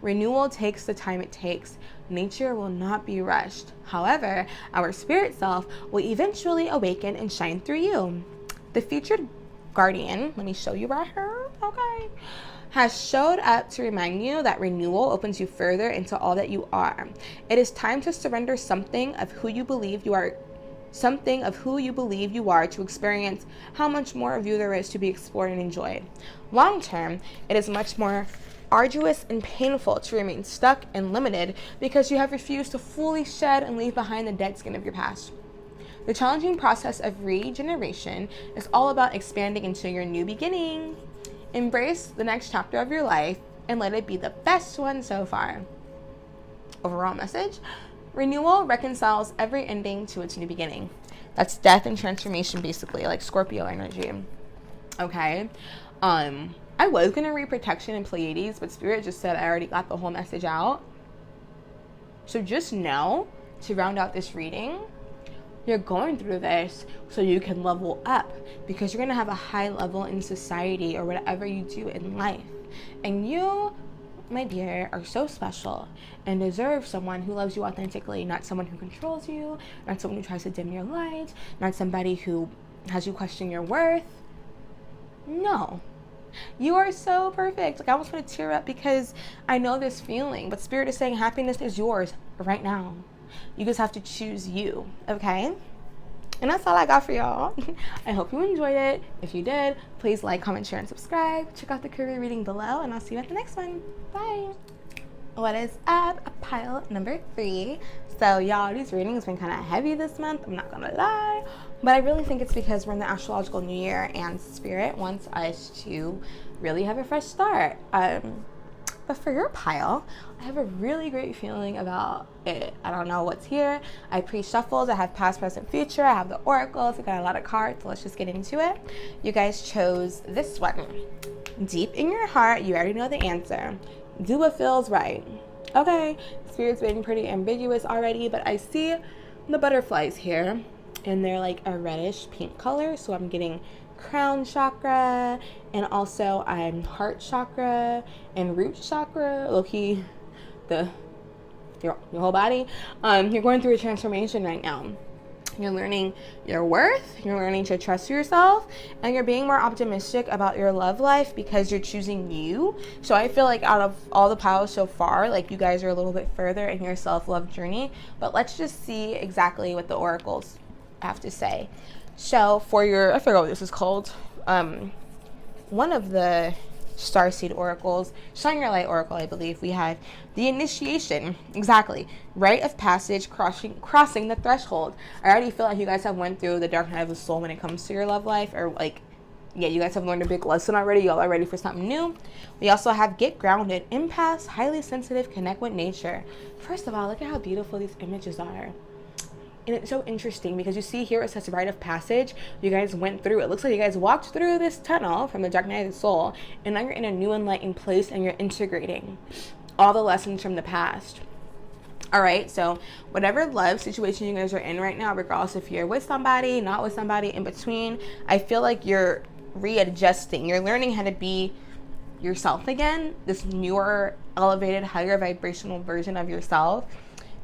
Renewal takes the time it takes. Nature will not be rushed. However, our spirit self will eventually awaken and shine through you. The featured guardian, let me show you right here, okay, has showed up to remind you that renewal opens you further into all that you are. It is time to surrender something of who you believe you are to experience how much more of you there is to be explored and enjoyed. Long term, it is much more arduous and painful to remain stuck and limited because you have refused to fully shed and leave behind the dead skin of your past. The challenging process of regeneration is all about expanding into your new beginning. Embrace the next chapter of your life and let it be the best one so far. Overall message: renewal reconciles every ending to its new beginning. That's death and transformation, basically, like Scorpio energy. Okay. I was going to read protection and Pleiades, but Spirit just said I already got the whole message out. So just know, to round out this reading, you're going through this so you can level up, because you're going to have a high level in society or whatever you do in life. And you, my dear, are so special and deserve someone who loves you authentically, not someone who controls you, not someone who tries to dim your light, not somebody who has you question your worth. No. You are so perfect. Like, I almost want to tear up because I know this feeling, but Spirit is saying happiness is yours right now. You just have to choose you, okay? And that's all I got for y'all. I hope you enjoyed it. If you did, please like, comment, share, and subscribe. Check out the career reading below, and I'll see you at the next one. Bye. What is up? Pile number 3. So y'all, these readings have been kind of heavy this month, I'm not gonna lie, but I really think it's because we're in the astrological new year and Spirit wants us to really have a fresh start. But for your pile, I have a really great feeling about it. I don't know what's here. I pre-shuffled. I have past, present, future. I have the oracles. I got a lot of cards. So let's just get into it. You guys chose this one. Deep in your heart, you already know the answer. Do what feels right. Okay, Spirit's being pretty ambiguous already, but I see the butterflies here, and they're like a reddish pink color. So I'm getting crown chakra, and also I'm heart chakra and root chakra. Low-key, your whole body. You're going through a transformation right now. You're learning your worth, you're learning to trust yourself, and you're being more optimistic about your love life because you're choosing you. So I feel like out of all the piles so far, like, you guys are a little bit further in your self-love journey. But let's just see exactly what the oracles have to say. So for your, I forgot what this is called, one of the starseed oracles, shine your light oracle, I believe, we have the initiation. Exactly. Rite of passage, crossing the threshold. I already feel like you guys have went through the dark night of the soul when it comes to your love life, or like, yeah, you guys have learned a big lesson already. Y'all are ready for something new. We also have get grounded, impasse, highly sensitive, connect with nature. First of all, look at how beautiful these images are. And it's so interesting because you see here it says rite of passage. You guys went through, it looks like you guys walked through this tunnel from the dark night of the soul, and now you're in a new enlightened place and you're integrating all the lessons from the past. All right, so whatever love situation you guys are in right now, regardless if you're with somebody, not with somebody, in between, I feel like you're readjusting. You're learning how to be yourself again, this newer, elevated, higher vibrational version of yourself.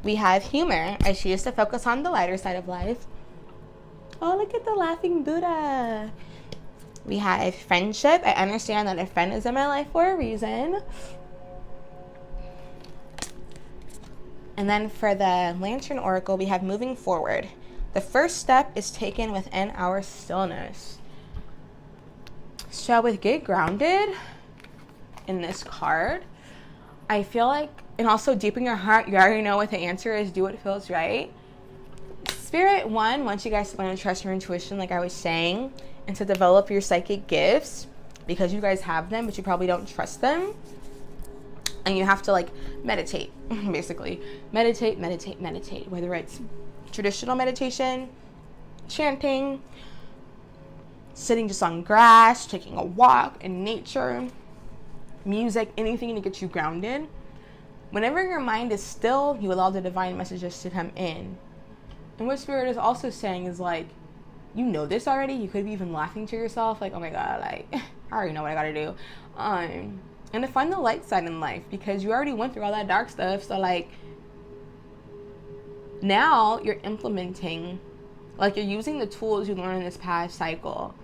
We have humor. I choose to focus on the lighter side of life. Oh, look at the laughing Buddha. We have friendship. I understand that a friend is in my life for a reason. And then for the Lantern Oracle, we have moving forward. The first step is taken within our stillness. So with get grounded in this card, I feel like, and also deep in your heart, you already know what the answer is. Do what feels right. Spirit one wants you guys to learn to trust your intuition, like I was saying, and to develop your psychic gifts, because you guys have them, but you probably don't trust them. And you have to, like, meditate, basically. Meditate. Whether it's traditional meditation, chanting, sitting just on grass, taking a walk in nature, music, anything to get you grounded. Whenever your mind is still, you allow the divine messages to come in. And what Spirit is also saying is, like, you know this already. You could be even laughing to yourself, like, oh my God, like, I already know what I gotta do. And to find the light side in life, because you already went through all that dark stuff. So, like, now you're implementing, like, you're using the tools you learned in this past cycle.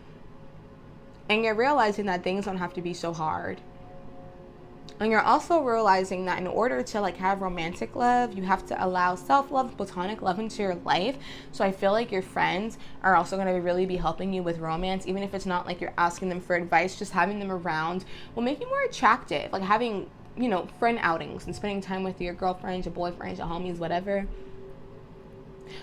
And you're realizing that things don't have to be so hard. And you're also realizing that in order to, like, have romantic love, you have to allow self-love, platonic love into your life. So I feel like your friends are also going to really be helping you with romance, even if it's not like you're asking them for advice. Just having them around will make you more attractive. Like having, you know, friend outings and spending time with your girlfriends, your boyfriends, your homies, whatever.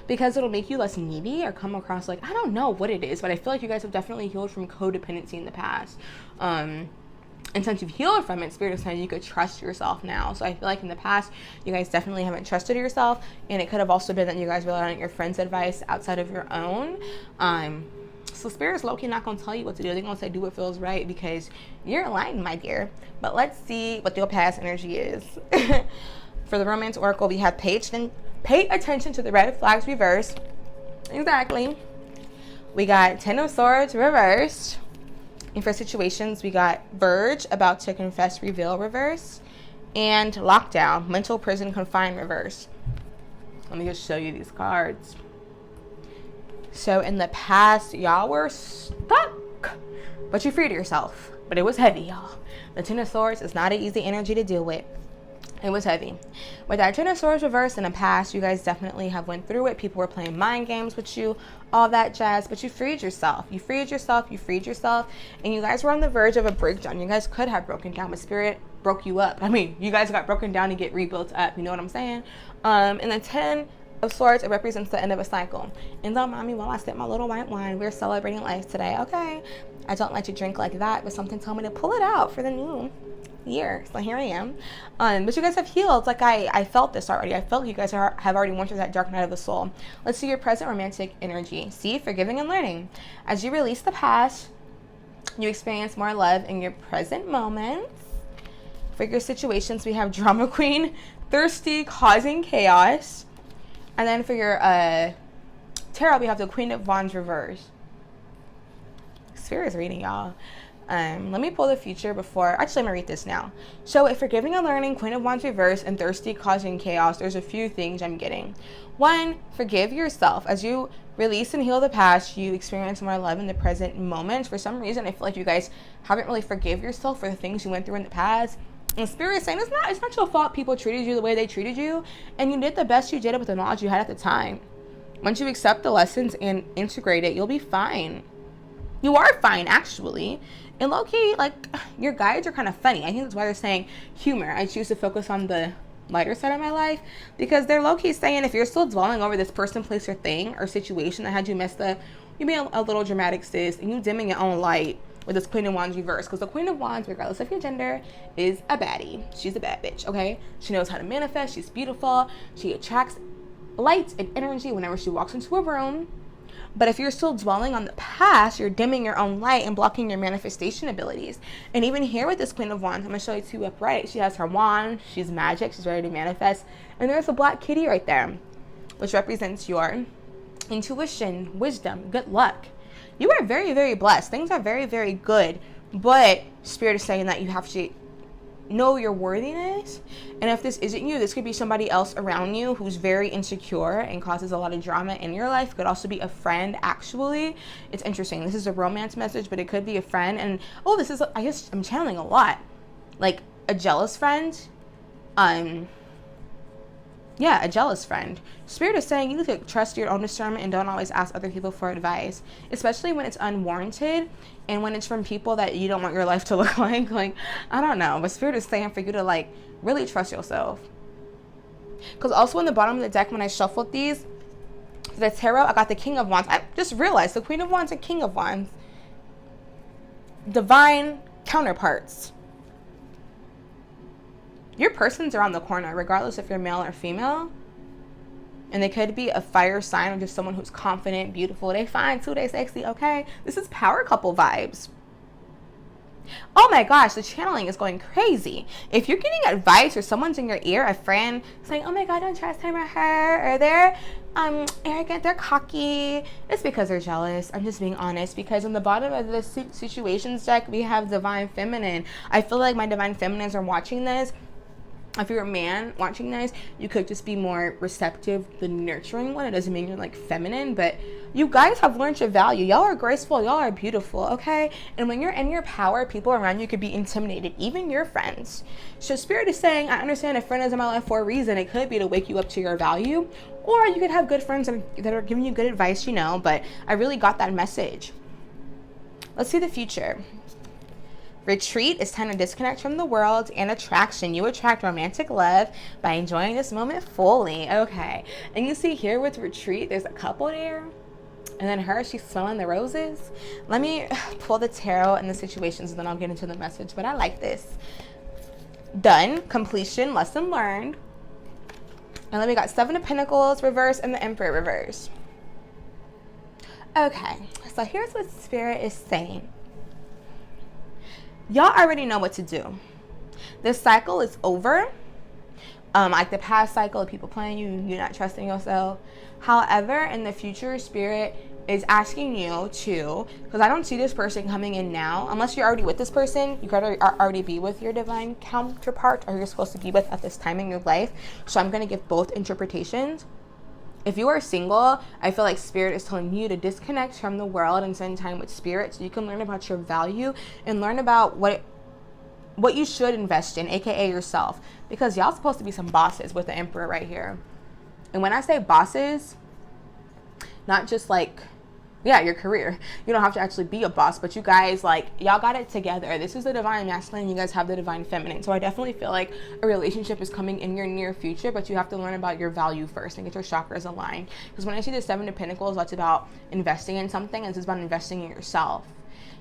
because it'll make you less needy or come across like, I don't know what it is, but I feel like you guys have definitely healed from codependency in the past. And since you've healed from it, Spirit is saying you could trust yourself now. So I feel like in the past, you guys definitely haven't trusted yourself. And it could have also been that you guys relied on your friend's advice outside of your own. So Spirit's low-key not going to tell you what to do. They're going to say do what feels right because you're enlightened, my dear. But let's see what your past energy is. For the Romance Oracle, we have pay attention to the red flags reversed. Exactly. We got Ten of Swords reversed. And for situations, we got Verge, about to confess, reveal reverse. And Lockdown, mental prison confine reverse. Let me just show you these cards. So in the past, y'all were stuck, but you freed yourself. But it was heavy, y'all. The Ten of Swords is not an easy energy to deal with. It was heavy. With that Ten of Swords reversed in the past, you guys definitely have went through it. People were playing mind games with you, all that jazz, but you freed yourself. You freed yourself, and you guys were on the verge of a breakdown. You guys could have broken down, but Spirit broke you up. I mean, you guys got broken down to get rebuilt up. You know what I'm saying? And the Ten of Swords, it represents the end of a cycle. And don't mind me while I sip my little white wine. We're celebrating life today, okay? I don't like to drink like that, but something told me to pull it out for the new year. So here I am. But you guys have healed. Like I felt this already. I felt you guys have already went through that dark night of the soul. Let's see your present romantic energy. See, forgiving and learning. As you release the past, you experience more love in your present moments. For your situations, we have Drama Queen, thirsty, causing chaos. And then for your tarot, we have the Queen of Wands reverse. Spirit is reading, y'all. Let me pull the future before. Actually, I'm gonna read this now. So, if forgiving and learning, Queen of Wands reverse, and thirsty, causing chaos, there's a few things I'm getting. One, forgive yourself. As you release and heal the past, you experience more love in the present moment. For some reason, I feel like you guys haven't really forgive yourself for the things you went through in the past. And Spirit is saying it's not your fault people treated you the way they treated you, and you did the best you did with the knowledge you had at the time. Once you accept the lessons and integrate it, you'll be fine. You are fine, actually. And low-key, like, your guides are kind of funny. I think that's why they're saying humor. I choose to focus on the lighter side of my life because they're low-key saying if you're still dwelling over this person, place, or thing or situation that had you messed up, you being a little dramatic, sis, and you dimming your own light with this Queen of Wands reverse. Because the Queen of Wands, regardless of your gender, is a baddie. She's a bad bitch, okay? She knows how to manifest. She's beautiful. She attracts light and energy whenever she walks into a room. But if you're still dwelling on the past, you're dimming your own light and blocking your manifestation abilities. And even here with this Queen of Wands, I'm going to show you two upright. She has her wand. She's magic. She's ready to manifest. And there's a black kitty right there, which represents your intuition, wisdom, good luck. You are very, very blessed. Things are very, very good. But Spirit is saying that you have to know your worthiness. And if this isn't you, this could be somebody else around you who's very insecure and causes a lot of drama in your life. It could also be a friend, actually. It's interesting. This is a romance message, but it could be a friend. And this is, I guess I'm channeling a lot. Like a jealous friend. Yeah, a jealous friend. Spirit is saying you need to trust your own discernment and don't always ask other people for advice, especially when it's unwarranted and when it's from people that you don't want your life to look like. Like, I don't know, but Spirit is saying for you to like really trust yourself. Because also in the bottom of the deck, when I shuffled these, the tarot, I got the King of Wands. I just realized the Queen of Wands and King of Wands, divine counterparts. Your person's around the corner, regardless if you're male or female. And they could be a fire sign or just someone who's confident, beautiful. They fine too, they sexy, okay? This is power couple vibes. Oh my gosh, the channeling is going crazy. If you're getting advice or someone's in your ear, a friend saying, oh my God, don't trust him or her, or they're arrogant, they're cocky, it's because they're jealous. I'm just being honest, because on the bottom of the situations deck, we have divine feminine. I feel like my divine feminines are watching this. If you're a man watching this, you could just be more receptive, the nurturing one. It doesn't mean you're like feminine, but you guys have learned your value. Y'all are graceful. Y'all are beautiful, okay? And when you're in your power, people around you could be intimidated, even your friends. So Spirit is saying, I understand a friend is in my life for a reason. It could be to wake you up to your value, or you could have good friends that are giving you good advice, you know, but I really got that message. Let's see the future. Retreat, it's time to disconnect from the world. And attraction, you attract romantic love by enjoying this moment fully. Okay, and you see here with retreat, there's a couple there. And then her, she's smelling the roses. Let me pull the tarot and the situations, and then I'll get into the message. But I like this. Done, completion, lesson learned. And then we got 7 of Pentacles reverse and the Emperor reverse. Okay, so here's what Spirit is saying. Y'all already know what to do. This cycle is over. Like the past cycle of people playing you, you're not trusting yourself. However, in the future, Spirit is asking you to, because I don't see this person coming in now, unless you're already with this person, you gotta already be with your divine counterpart, or you're supposed to be with at this time in your life. So I'm gonna give both interpretations. If you are single, I feel like Spirit is telling you to disconnect from the world and spend time with Spirit so you can learn about your value and learn about what you should invest in, aka yourself, because y'all supposed to be some bosses with the Emperor right here. And when I say bosses, not just like, yeah, your career. You don't have to actually be a boss, but you guys, like, y'all got it together. This is the divine masculine, you guys have the divine feminine. So I definitely feel like a relationship is coming in your near future, but you have to learn about your value first and get your chakras aligned. Because when I see the 7 of Pentacles, that's about investing in something, and it's about investing in yourself.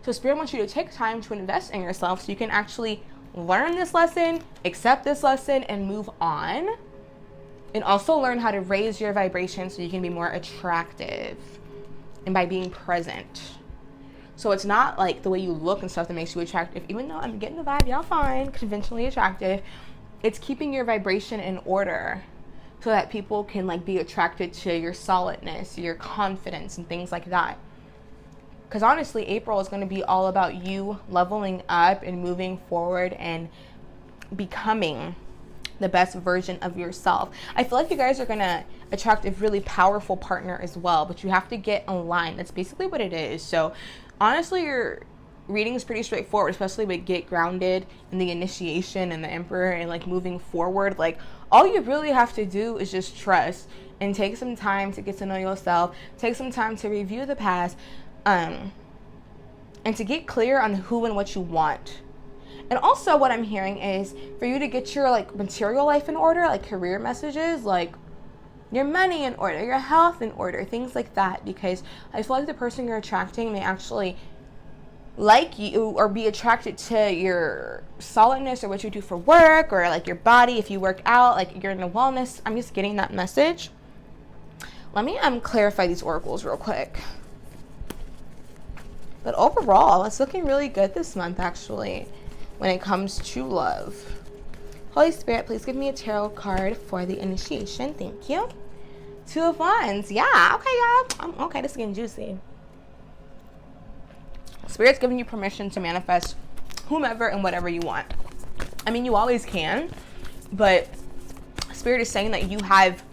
So Spirit wants you to take time to invest in yourself so you can actually learn this lesson, accept this lesson, and move on. And also learn how to raise your vibration so you can be more attractive. And by being present. So it's not like the way you look and stuff that makes you attractive. Even though I'm getting the vibe, y'all fine, conventionally attractive. It's keeping your vibration in order so that people can like be attracted to your solidness, your confidence, and things like that. Because honestly, April is going to be all about you leveling up and moving forward and becoming the best version of yourself. I feel like you guys are going to attract a really powerful partner as well, but you have to get aligned. That's basically what it is. So honestly, your reading is pretty straightforward, especially with get grounded and the initiation and the Emperor and like moving forward. Like all you really have to do is just trust and take some time to get to know yourself, take some time to review the past, and to get clear on who and what you want. And also what I'm hearing is for you to get your like material life in order, like career messages, like your money in order, your health in order, things like that. Because I feel like the person you're attracting may actually like you or be attracted to your solidness or what you do for work, or like your body if you work out, like you're in a wellness. I'm just getting that message. Let me clarify these oracles real quick. But overall, it's looking really good this month actually. When it comes to love. Holy Spirit, please give me a tarot card for the initiation. Thank you. 2 of Wands. Yeah, okay, y'all. Okay, this is getting juicy. Spirit's giving you permission to manifest whomever and whatever you want. I mean, you always can, but Spirit is saying that you have,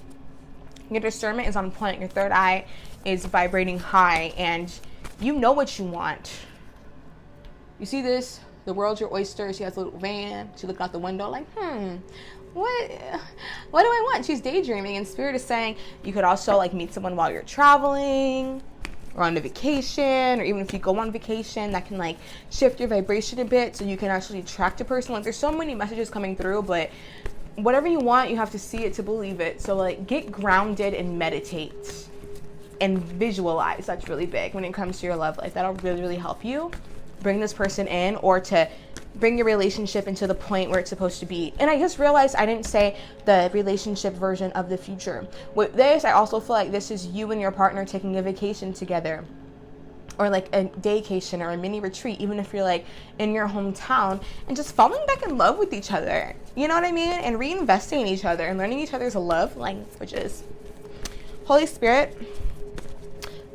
your discernment is on point, your third eye is vibrating high, and you know what you want. You see this? The world's your oyster. She has a little van. She looked out the window like, what do I want? She's daydreaming, and Spirit is saying you could also like meet someone while you're traveling or on a vacation, or even if you go on vacation, that can like shift your vibration a bit so you can actually attract a person. Like there's so many messages coming through, but whatever you want, you have to see it to believe it. So like get grounded and meditate and visualize. That's really big when it comes to your love life. That'll really, really help you bring this person in, or to bring your relationship into the point where it's supposed to be. And I just realized I didn't say the relationship version of the future. With this, I also feel like this is you and your partner taking a vacation together, or like a daycation or a mini retreat, even if you're like in your hometown, and just falling back in love with each other. You know what I mean? And reinvesting in each other and learning each other's love languages. Holy Spirit,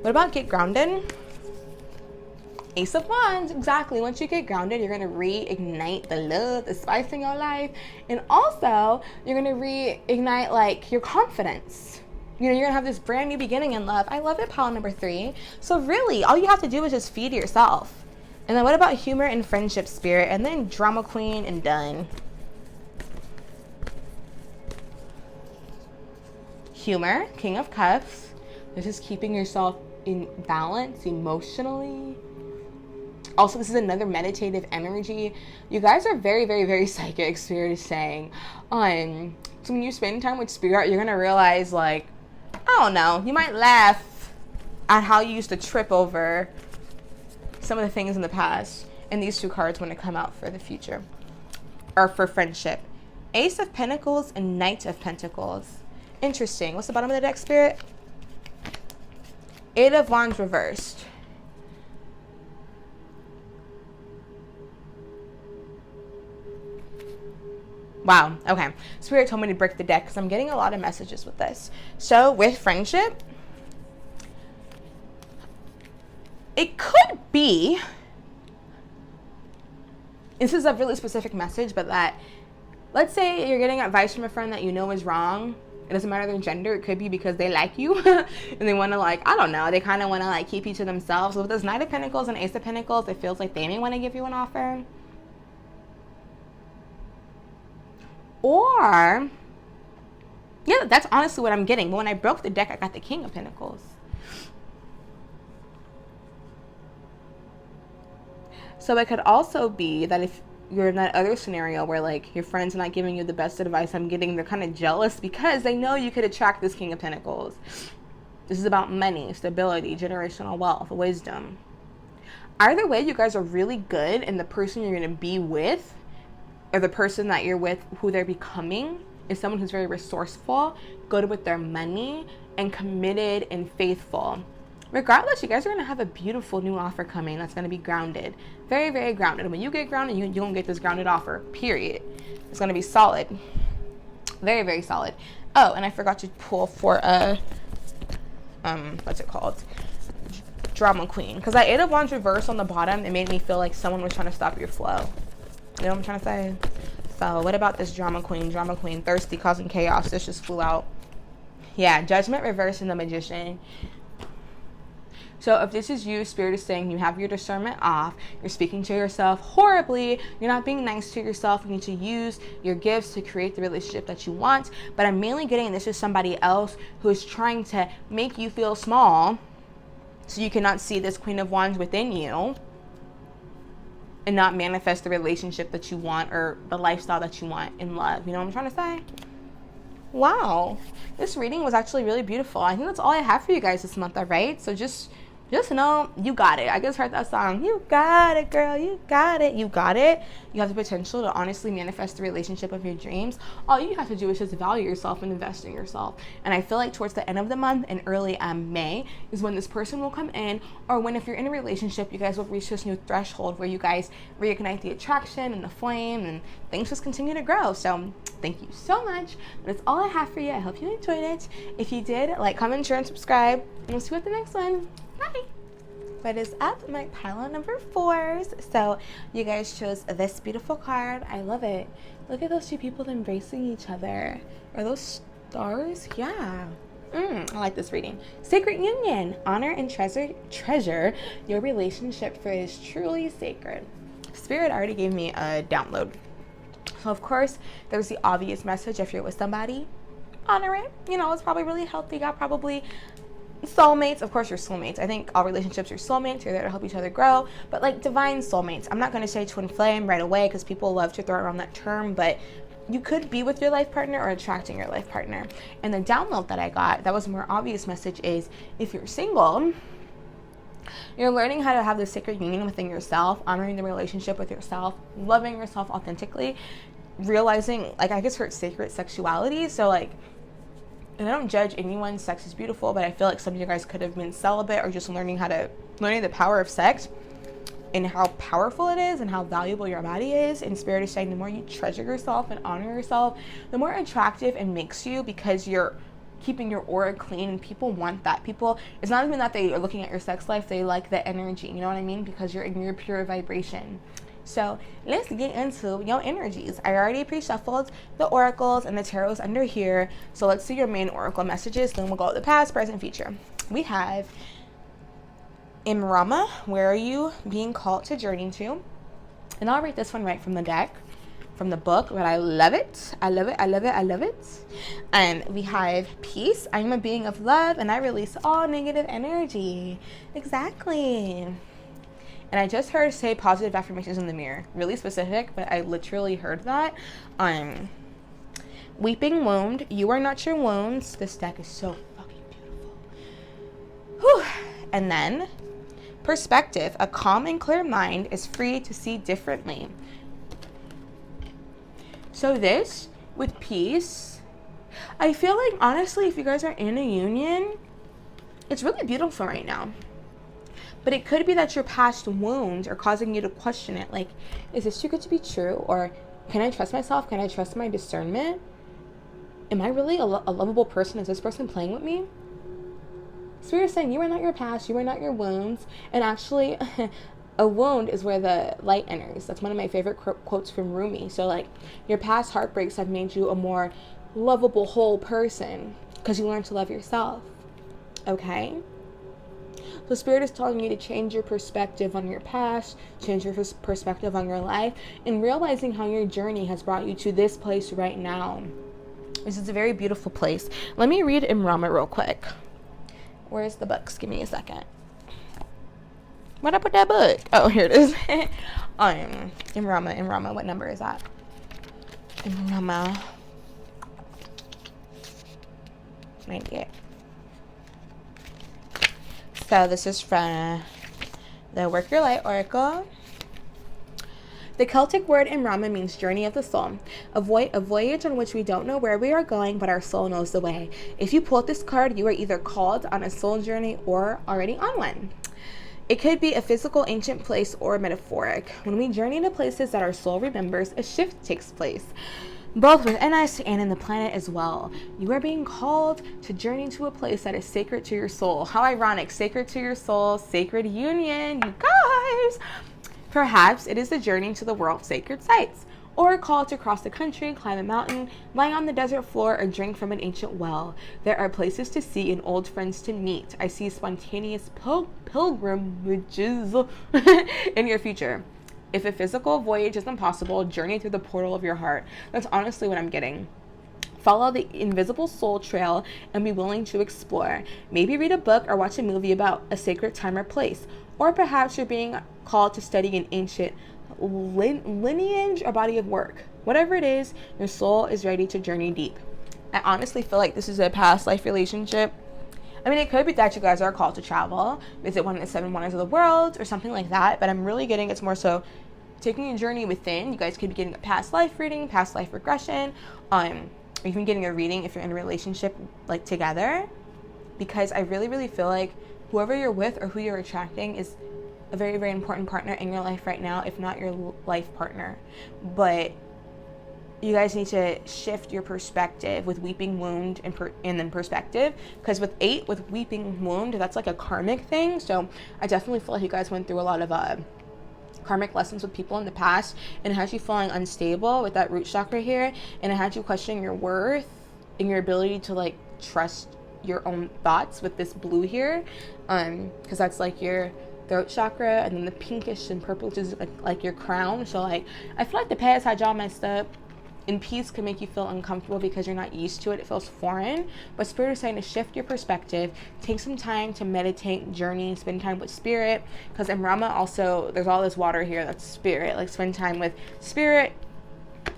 what about get grounded? Ace of Wands, exactly. Once you get grounded, you're going to reignite the love, the spice in your life. And also, you're going to reignite like your confidence. You know, you're going to have this brand new beginning in love. I love it, pile number 3. So really, all you have to do is just feed yourself. And then what about humor and friendship, Spirit? And then drama queen and done. Humor, King of Cups. This is keeping yourself in balance emotionally. Also, this is another meditative energy. You guys are very, very, very psychic, Spirit is saying. So when you spend time with Spirit, you're going to realize, like, I don't know, you might laugh at how you used to trip over some of the things in the past. And these two cards want to come out for the future, or for friendship. Ace of Pentacles and Knight of Pentacles. Interesting. What's the bottom of the deck, Spirit? Eight of Wands reversed. Wow. Okay. Spirit told me to break the deck because I'm getting a lot of messages with this. So with friendship, it could be, this is a really specific message, but that, let's say you're getting advice from a friend that you know is wrong. It doesn't matter their gender. It could be because they like you and they want to, like, I don't know, they kind of want to, like, keep you to themselves. So with this Knight of Pentacles and Ace of Pentacles, it feels like they may want to give you an offer. Or, yeah, that's honestly what I'm getting. But when I broke the deck, I got the King of Pentacles. So it could also be that if you're in that other scenario where, like, your friend's not giving you the best advice, I'm getting they're kind of jealous because they know you could attract this King of Pentacles. This is about money, stability, generational wealth, wisdom. Either way, you guys are really good, and the person you're going to be with, or the person that you're with, who they're becoming, is someone who's very resourceful, good with their money, and committed and faithful. Regardless, you guys are going to have a beautiful new offer coming that's going to be grounded. Very, very grounded. And when you get grounded, you're going to get this grounded offer, period. It's going to be solid. Very, very solid. Oh, and I forgot to pull for a, what's it called? Drama Queen. Because that Eight of Wands reverse on the bottom, it made me feel like someone was trying to stop your flow. You know what I'm trying to say? So what about this Drama Queen? Drama Queen, thirsty, causing chaos. This just flew out. Yeah, Judgment reverse and the Magician. So if this is you, Spirit is saying you have your discernment off, you're speaking to yourself horribly, you're not being nice to yourself, you need to use your gifts to create the relationship that you want. But I'm mainly getting this is somebody else who is trying to make you feel small so you cannot see this Queen of Wands within you and not manifest the relationship that you want or the lifestyle that you want in love. You know what I'm trying to say? Wow. This reading was actually really beautiful. I think that's all I have for you guys this month, all right? So just know you got it. I just heard that song. You got it, girl. You got it. You got it. You have the potential to honestly manifest the relationship of your dreams. All you have to do is just value yourself and invest in yourself. And I feel like towards the end of the month and early May is when this person will come in, or when if you're in a relationship, you guys will reach this new threshold where you guys reignite the attraction and the flame and things just continue to grow. So thank you so much. That's all I have for you. I hope you enjoyed it. If you did, like, comment, share, and subscribe. And we'll see you at the next one. Bye. What is up, my pile number 4s? So you guys chose this beautiful card. I love it. Look at those two people embracing each other. Are those stars? Yeah. I like this reading. Sacred union. Honor and treasure your relationship, for it is truly sacred. Spirit already gave me a download. So of course, there's the obvious message. If you're with somebody, honor it. You know, it's probably really healthy. Y'all probably soulmates. Of course, you're soulmates. I think all relationships are soulmates. You're there to help each other grow. But like divine soulmates, I'm not going to say twin flame right away because people love to throw around that term, but you could be with your life partner or attracting your life partner. And the download that I got, that was a more obvious message, is if you're single, you're learning how to have this sacred union within yourself, honoring the relationship with yourself, loving yourself authentically, realizing, like, I just heard sacred sexuality. So like, and I don't judge anyone, sex is beautiful, but I feel like some of you guys could have been celibate or just learning the power of sex and how powerful it is and how valuable your body is. And Spirit is saying the more you treasure yourself and honor yourself, the more attractive it makes you, because you're keeping your aura clean, and people want that. People, it's not even that they are looking at your sex life, they like the energy, you know what I mean? Because you're in your pure vibration. So let's get into your energies. I already pre-shuffled the oracles and the tarots under here. So let's see your main oracle messages. Then we'll go with the past, present, future. We have Imrama, where are you being called to journey to? And I'll read this one right from the deck, from the book, but I love it. I love it. I love it. I love it. And we have peace. I'm a being of love and I release all negative energy. Exactly. And I just heard say positive affirmations in the mirror. Really specific, but I literally heard that. Weeping wound. You are not your wounds. This deck is so fucking beautiful. Whew. And then perspective. A calm and clear mind is free to see differently. So this, with peace, I feel like, honestly, if you guys are in a union, it's really beautiful right now. But it could be that your past wounds are causing you to question it. Like, is this too good to be true? Or can I trust myself? Can I trust my discernment? Am I really a lovable person? Is this person playing with me? Spirit is saying you are not your past. You are not your wounds. And actually, a wound is where the light enters. That's one of my favorite quotes from Rumi. So like, your past heartbreaks have made you a more lovable whole person because you learned to love yourself. Okay? So Spirit is telling you to change your perspective on your past, change your perspective on your life, and realizing how your journey has brought you to this place right now. This is a very beautiful place. Let me read Imrama real quick. Where's the books? Give me a second. Where'd I put that book? Oh, here it is. Imrama, what number is that? Imrama 98. So this is from the Work Your Light Oracle. The Celtic word Imrama means journey of the soul, a voyage on which we don't know where we are going, but our soul knows the way. If you pulled this card, you are either called on a soul journey or already on one. It could be a physical ancient place or metaphoric. When we journey to places that our soul remembers, a shift takes place, both within us and in the planet as well. You are being called to journey to a place that is sacred to your soul. How ironic, sacred to your soul, sacred union, you guys. Perhaps it is the journey to the world's sacred sites, or a call to cross the country, climb a mountain, lie on the desert floor, or drink from an ancient well. There are places to see and old friends to meet. I see spontaneous pilgrimages in your future. If a physical voyage is impossible, journey through the portal of your heart. That's honestly what I'm getting. Follow the invisible soul trail and be willing to explore. Maybe read a book or watch a movie about a sacred time or place. Or perhaps you're being called to study an ancient lineage or body of work. Whatever it is, your soul is ready to journey deep. I honestly feel like this is a past life relationship. I mean, it could be that you guys are called to travel, visit one of the 7 wonders of the world or something like that, but I'm really getting it's more so taking a journey within. You guys could be getting a past life reading, past life regression, or even getting a reading if you're in a relationship like together, because I really, really feel like whoever you're with or who you're attracting is a very, very important partner in your life right now, if not your life partner. But you guys need to shift your perspective with weeping wound and then perspective, because with 8, with weeping wound, that's like a karmic thing. So I definitely feel like you guys went through a lot of karmic lessons with people in the past, and it has you feeling unstable with that root chakra here, and it had you questioning your worth and your ability to like trust your own thoughts with this blue here, because that's like your throat chakra, and then the pinkish and purple is like your crown. So like I feel like the past had y'all messed up, and peace can make you feel uncomfortable because you're not used to it. It feels foreign. But Spirit is saying to shift your perspective, take some time to meditate, journey, spend time with Spirit, because in Rama also there's all this water here that's Spirit. Like spend time with Spirit.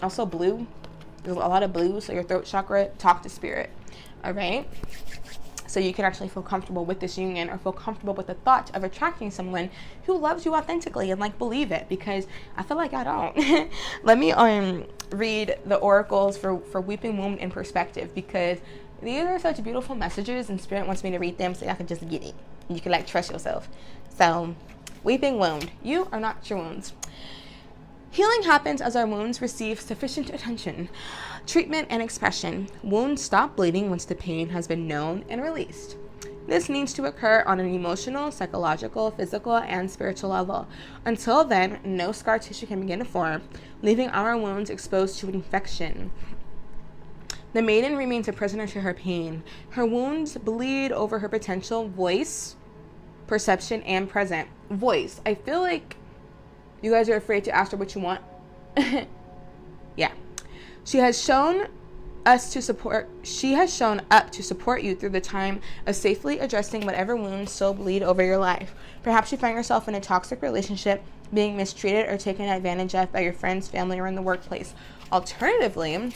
Also blue, there's a lot of blue, so your throat chakra, talk to Spirit. All right, so you can actually feel comfortable with this union, or feel comfortable with the thought of attracting someone who loves you authentically and like believe it, because I feel like I don't. Let me read the oracles for weeping wound and perspective, because these are such beautiful messages, and Spirit wants me to read them so I can just get it. You can like trust yourself. So weeping wound, you are not your wounds. Healing happens as our wounds receive sufficient attention, treatment, and expression. Wounds stop bleeding once the pain has been known and released. This needs to occur on an emotional, psychological, physical, and spiritual level. Until then, no scar tissue can begin to form, leaving our wounds exposed to infection. The maiden remains a prisoner to her pain. Her wounds bleed over her potential voice, perception, and present. Voice. I feel like you guys are afraid to ask her what you want. Yeah. She has shown She has shown up to support you through the time of safely addressing whatever wounds still bleed over your life. Perhaps you find yourself in a toxic relationship, being mistreated or taken advantage of by your friends, family, or in the workplace. Alternatively,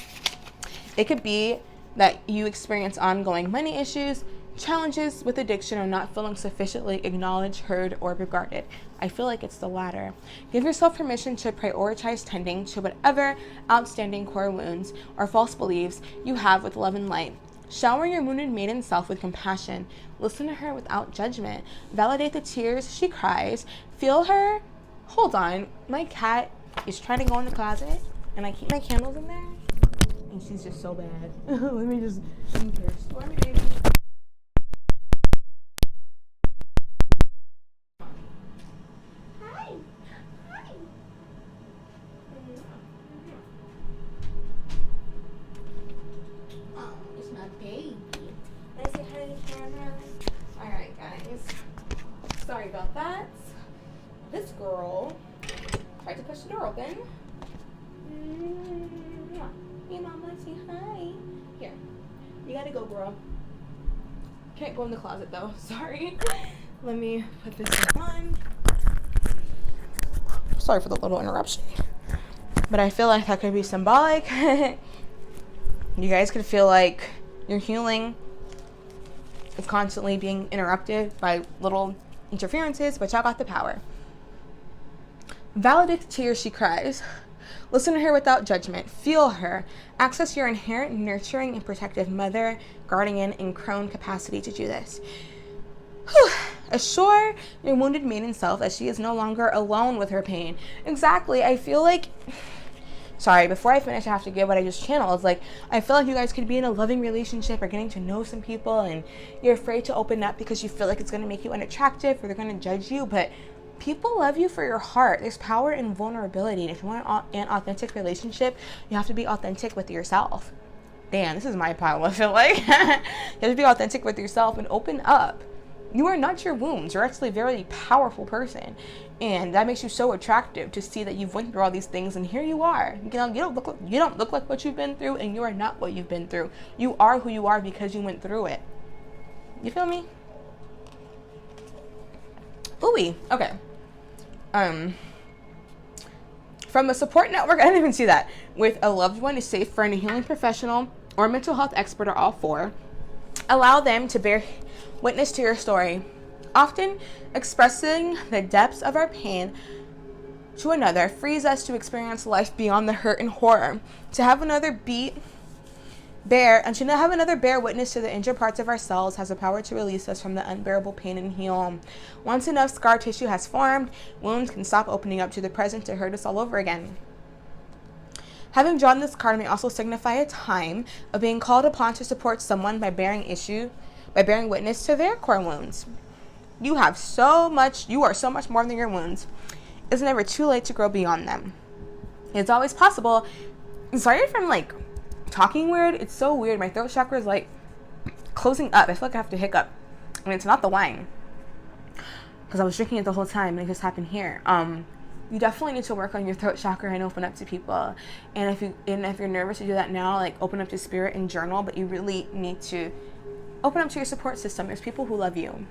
it could be that you experience ongoing money issues, challenges with addiction, or not feeling sufficiently acknowledged, heard, or regarded. I feel like it's the latter. Give yourself permission to prioritize tending to whatever outstanding core wounds or false beliefs you have with love and light. Shower your wounded maiden self with compassion. Listen to her without judgment. Validate the tears she cries. Feel her. Hold on. My cat is trying to go in the closet, and I keep my candles in there, and she's just so bad. Let me just storm it, baby. Sorry about that. This girl tried to push the door open. Hey, mama, say hi. Here. You gotta go, girl. Can't go in the closet, though. Sorry. Let me put this on. Sorry for the little interruption. But I feel like that could be symbolic. You guys could feel like your healing is constantly being interrupted by little interferences, but y'all got the power. Validate the tears she cries. Listen to her without judgment. Feel her. Access your inherent nurturing and protective mother, guardian, and crone capacity to do this. Assure your wounded maiden self that she is no longer alone with her pain. Exactly. I feel like... Sorry, before I finish, I have to give what I just channeled. It's like, I feel like you guys could be in a loving relationship or getting to know some people, and you're afraid to open up because you feel like it's going to make you unattractive or they're going to judge you. But people love you for your heart. There's power in vulnerability. And if you want an authentic relationship, you have to be authentic with yourself. Damn, this is my pile, I feel like. You have to be authentic with yourself and open up. You are not your wounds. You're actually a very powerful person. And that makes you so attractive to see that you've went through all these things, and here you are. You don't look like what you've been through, and you are not what you've been through. You are who you are because you went through it. You feel me? Ooh-wee. Okay. From a support network, I didn't even see that. With a loved one, a safe friend, a healing professional, or mental health expert, or all four. Allow them to bear witness to your story. Often, expressing the depths of our pain to another frees us to experience life beyond the hurt and horror. To have another bear witness to the injured parts of ourselves has the power to release us from the unbearable pain and heal. Once enough scar tissue has formed, wounds can stop opening up to the present to hurt us all over again. Having drawn this card may also signify a time of being called upon to support someone by bearing witness to their core wounds. You are so much more than your wounds. It's never too late to grow beyond them. It's always possible. Sorry if I'm like talking weird. It's so weird. My throat chakra is like closing up. I feel like I have to hiccup. I mean, it's not the wine, because I was drinking it the whole time and it just happened here. You definitely need to work on your throat chakra and open up to people. And if you're nervous to do that now, like open up to spirit and journal, but you really need to open up to your support system. There's people who love you.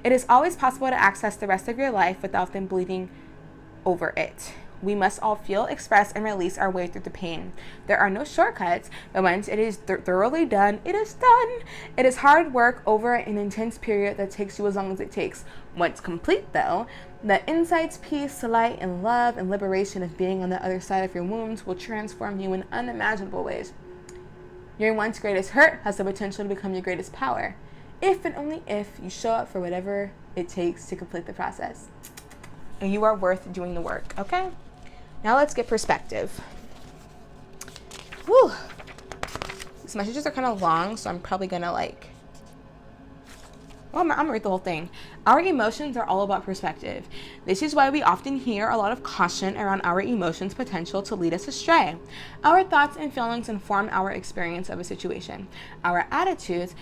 It is always possible to access the rest of your life without them bleeding over it. We must all feel, express, and release our way through the pain. There are no shortcuts, but once it is thoroughly done, it is done. It is hard work over an intense period that takes you as long as it takes. Once complete, though, the insights, peace, light, and love, and liberation of being on the other side of your wounds will transform you in unimaginable ways. Your once greatest hurt has the potential to become your greatest power, if and only if you show up for whatever it takes to complete the process. And you are worth doing the work, okay? Now let's get perspective. Whew. These messages are kind of long, so I'm probably gonna I'm gonna read the whole thing. Our emotions are all about perspective. This is why we often hear a lot of caution around our emotions' potential to lead us astray. Our thoughts and feelings inform our experience of a situation. Our attitudes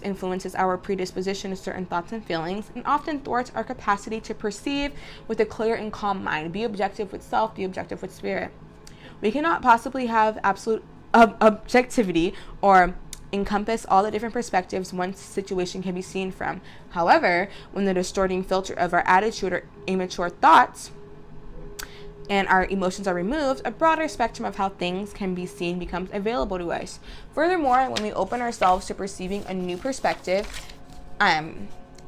influences our predisposition to certain thoughts and feelings, and often thwarts our capacity to perceive with a clear and calm mind. Be objective with self, be objective with spirit. We cannot possibly have absolute objectivity or encompass all the different perspectives one situation can be seen from. However, when the distorting filter of our attitude or immature thoughts and our emotions are removed, a broader spectrum of how things can be seen becomes available to us. Furthermore, when we open ourselves to perceiving a new perspective,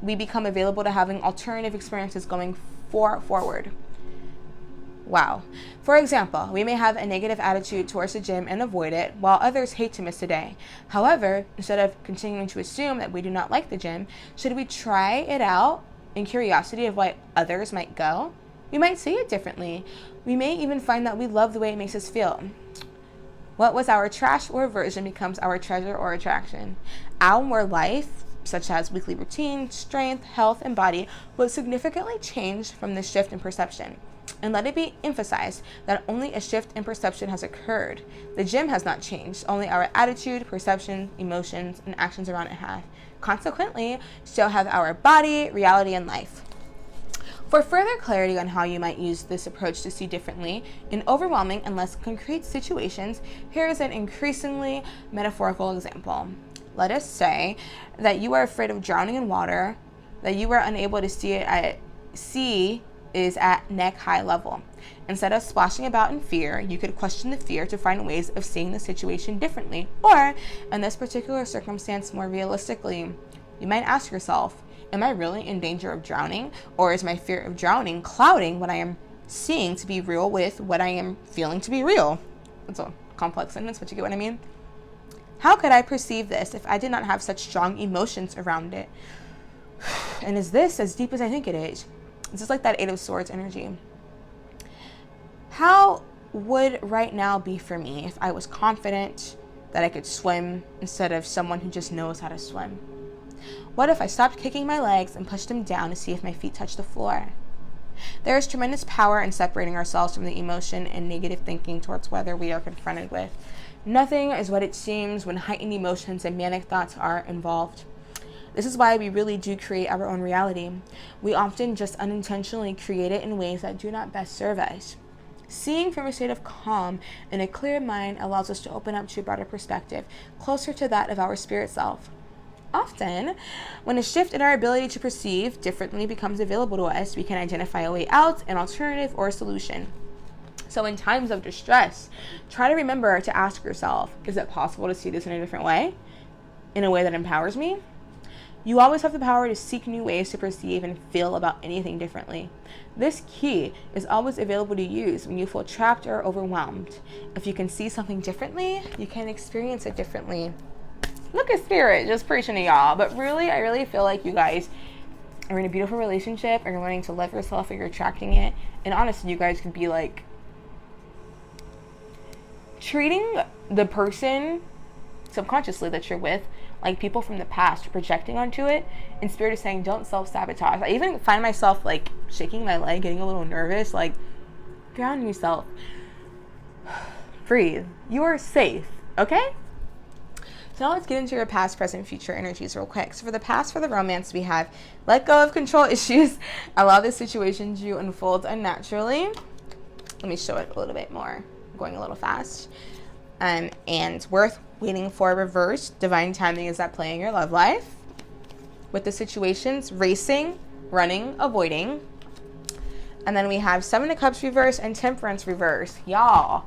we become available to having alternative experiences going forward. Wow. For example, we may have a negative attitude towards the gym and avoid it, while others hate to miss a day. However, instead of continuing to assume that we do not like the gym, should we try it out in curiosity of why others might go? We might see it differently. We may even find that we love the way it makes us feel. What was our trash or aversion becomes our treasure or attraction. Our life, such as weekly routine, strength, health, and body, will significantly change from this shift in perception. And let it be emphasized that only a shift in perception has occurred. The gym has not changed. Only our attitude, perception, emotions, and actions around it have. Consequently, so have our body, reality, and life. For further clarity on how you might use this approach to see differently in overwhelming and less concrete situations, here is an increasingly metaphorical example. Let us say that you are afraid of drowning in water, that you are unable to see it at sea is at neck-high level. Instead of splashing about in fear, you could question the fear to find ways of seeing the situation differently, or, in this particular circumstance, more realistically. You might ask yourself, am I really in danger of drowning, or is my fear of drowning clouding what I am seeing to be real with what I am feeling to be real? It's a complex sentence, but you get what I mean? How could I perceive this if I did not have such strong emotions around it? And is this as deep as I think it is? It's just like that Eight of Swords energy. How would right now be for me if I was confident that I could swim instead of someone who just knows how to swim? What if I stopped kicking my legs and pushed them down to see if my feet touched the floor? There is tremendous power in separating ourselves from the emotion and negative thinking towards whether we are confronted with. Nothing is what it seems when heightened emotions and manic thoughts are involved. This is why we really do create our own reality. We often just unintentionally create it in ways that do not best serve us. Seeing from a state of calm and a clear mind allows us to open up to a broader perspective, closer to that of our spirit self. Often, when a shift in our ability to perceive differently becomes available to us, we can identify a way out, an alternative, or a solution. So in times of distress, try to remember to ask yourself, is it possible to see this in a different way? In a way that empowers me? You always have the power to seek new ways to perceive and feel about anything differently. This key is always available to use when you feel trapped or overwhelmed. If you can see something differently, you can experience it differently. Look at Spirit just preaching to y'all. But really, I really feel like you guys are in a beautiful relationship and you're learning to love yourself or you're attracting it. And honestly, you guys could be like treating the person subconsciously that you're with like people from the past, projecting onto it, and Spirit is saying don't self-sabotage. I even find myself like shaking my leg, getting a little nervous, like ground yourself. Breathe. You are safe, okay? So now let's get into your past, present, future energies real quick. So for the past, for the romance, we have let go of control issues. Allow this situation to unfold unnaturally. Let me show it a little bit more. I'm going a little fast. And worth waiting for reverse. Divine timing is at play in your love life. With the situations, racing, running, avoiding. And then we have Seven of Cups reverse and Temperance reverse. Y'all.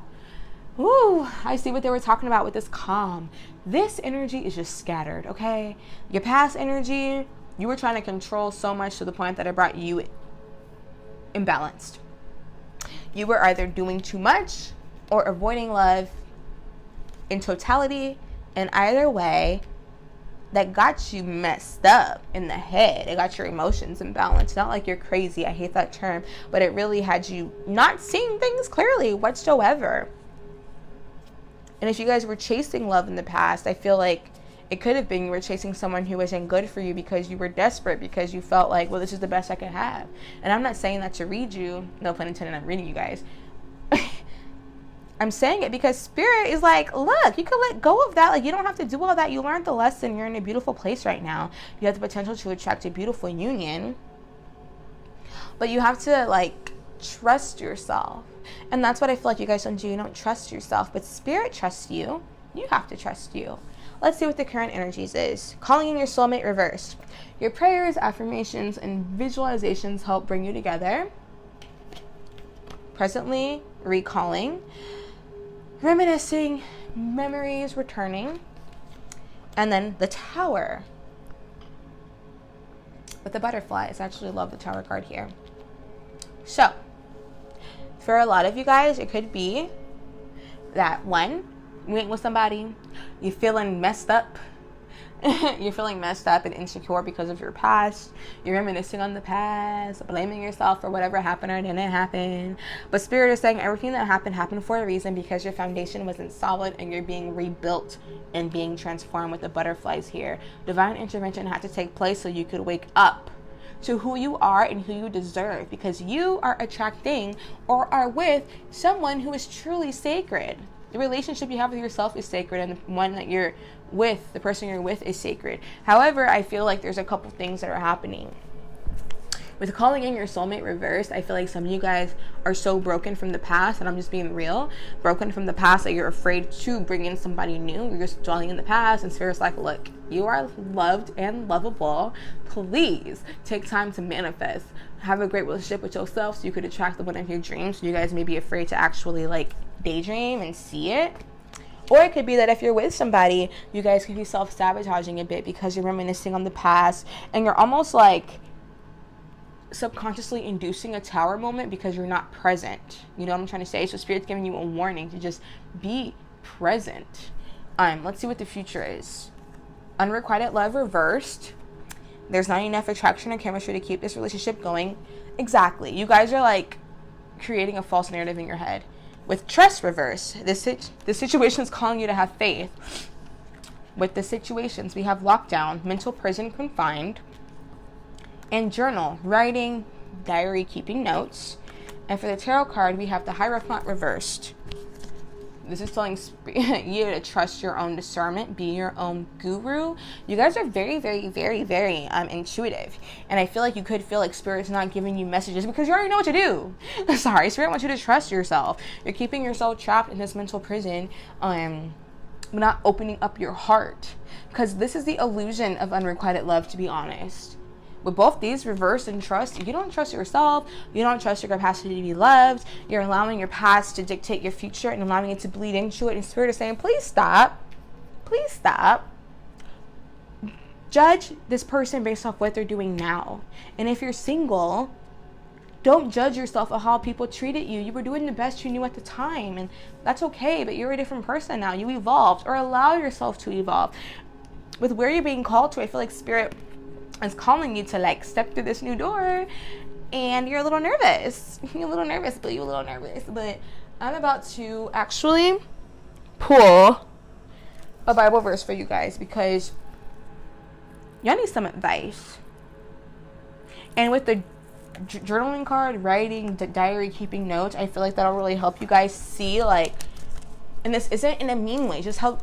Woo, I see what they were talking about with this calm. This energy is just scattered, okay? Your past energy, you were trying to control so much to the point that it brought you imbalanced. You were either doing too much or avoiding love in totality, and either way, that got you messed up in the head. It got your emotions imbalanced. Not like you're crazy, I hate that term, but it really had you not seeing things clearly whatsoever. And if you guys were chasing love in the past, I feel like it could have been you were chasing someone who wasn't good for you because you were desperate, because you felt like, well, this is the best I could have. And I'm not saying that to read you, no pun intended, I'm reading you guys. I'm saying it because Spirit is like, look, you can let go of that. Like, you don't have to do all that. You learned the lesson. You're in a beautiful place right now. You have the potential to attract a beautiful union. But you have to, like, trust yourself. And that's what I feel like you guys don't do. You don't trust yourself, but Spirit trusts you. You have to trust you. Let's see what the current energies is. Calling in your soulmate reversed. Your prayers, affirmations, and visualizations help bring you together. Presently, recalling, reminiscing, memories returning. And then the Tower with the butterflies. I actually love the Tower card here. So, for a lot of you guys, it could be that one, you ain't with somebody, you're feeling messed up. You're feeling messed up and insecure because of your past. You're reminiscing on the past, blaming yourself for whatever happened or didn't happen. But Spirit is saying everything that happened for a reason, because your foundation wasn't solid and you're being rebuilt and being transformed with the butterflies here. Divine intervention had to take place so you could wake up to who you are and who you deserve, because you are attracting or are with someone who is truly sacred. The relationship you have with yourself is sacred, and the one that you're with, the person you're with, is sacred. However, I feel like there's a couple things that are happening. With calling in your soulmate reversed, I feel like some of you guys are so broken from the past, and I'm just being real, broken from the past, that you're afraid to bring in somebody new. You're just dwelling in the past, and Spirit's like, look, you are loved and lovable. Please take time to manifest. Have a great relationship with yourself so you could attract the one of your dreams. So you guys may be afraid to actually like daydream and see it. Or it could be that if you're with somebody, you guys could be self-sabotaging a bit because you're reminiscing on the past, and you're almost like subconsciously inducing a Tower moment because you're not present. You know what I'm trying to say? So Spirit's giving you a warning to just be present. Let's see what the future is. Unrequited love reversed. There's not enough attraction or chemistry to keep this relationship going. Exactly. You guys are like creating a false narrative in your head. With trust reversed, this situation is calling you to have faith. With the situations, we have lockdown, mental prison, confined, and journal, writing, diary, keeping notes. And for the tarot card, we have the Hierophant reversed. This is telling you to trust your own discernment, be your own guru. You guys are very, very, very, very intuitive. And I feel like you could feel like Spirit's not giving you messages because you already know what to do. Sorry, Spirit wants you to trust yourself. You're keeping yourself trapped in this mental prison, not opening up your heart. Because this is the illusion of unrequited love, to be honest. With both these, reverse and trust, you don't trust yourself, you don't trust your capacity to be loved, you're allowing your past to dictate your future and allowing it to bleed into it, and Spirit is saying, please stop, please stop. Judge this person based off what they're doing now. And if you're single, don't judge yourself on how people treated you. You were doing the best you knew at the time, and that's okay, but you're a different person now. You evolved, or allow yourself to evolve. With where you're being called to, I feel like Spirit is calling you to like step through this new door, and you're a little nervous. You're a little nervous, but I'm about to actually pull a Bible verse for you guys because y'all need some advice. And with the journaling card, writing, diary, keeping notes, I feel like that'll really help you guys see, like, and this isn't in a mean way, just how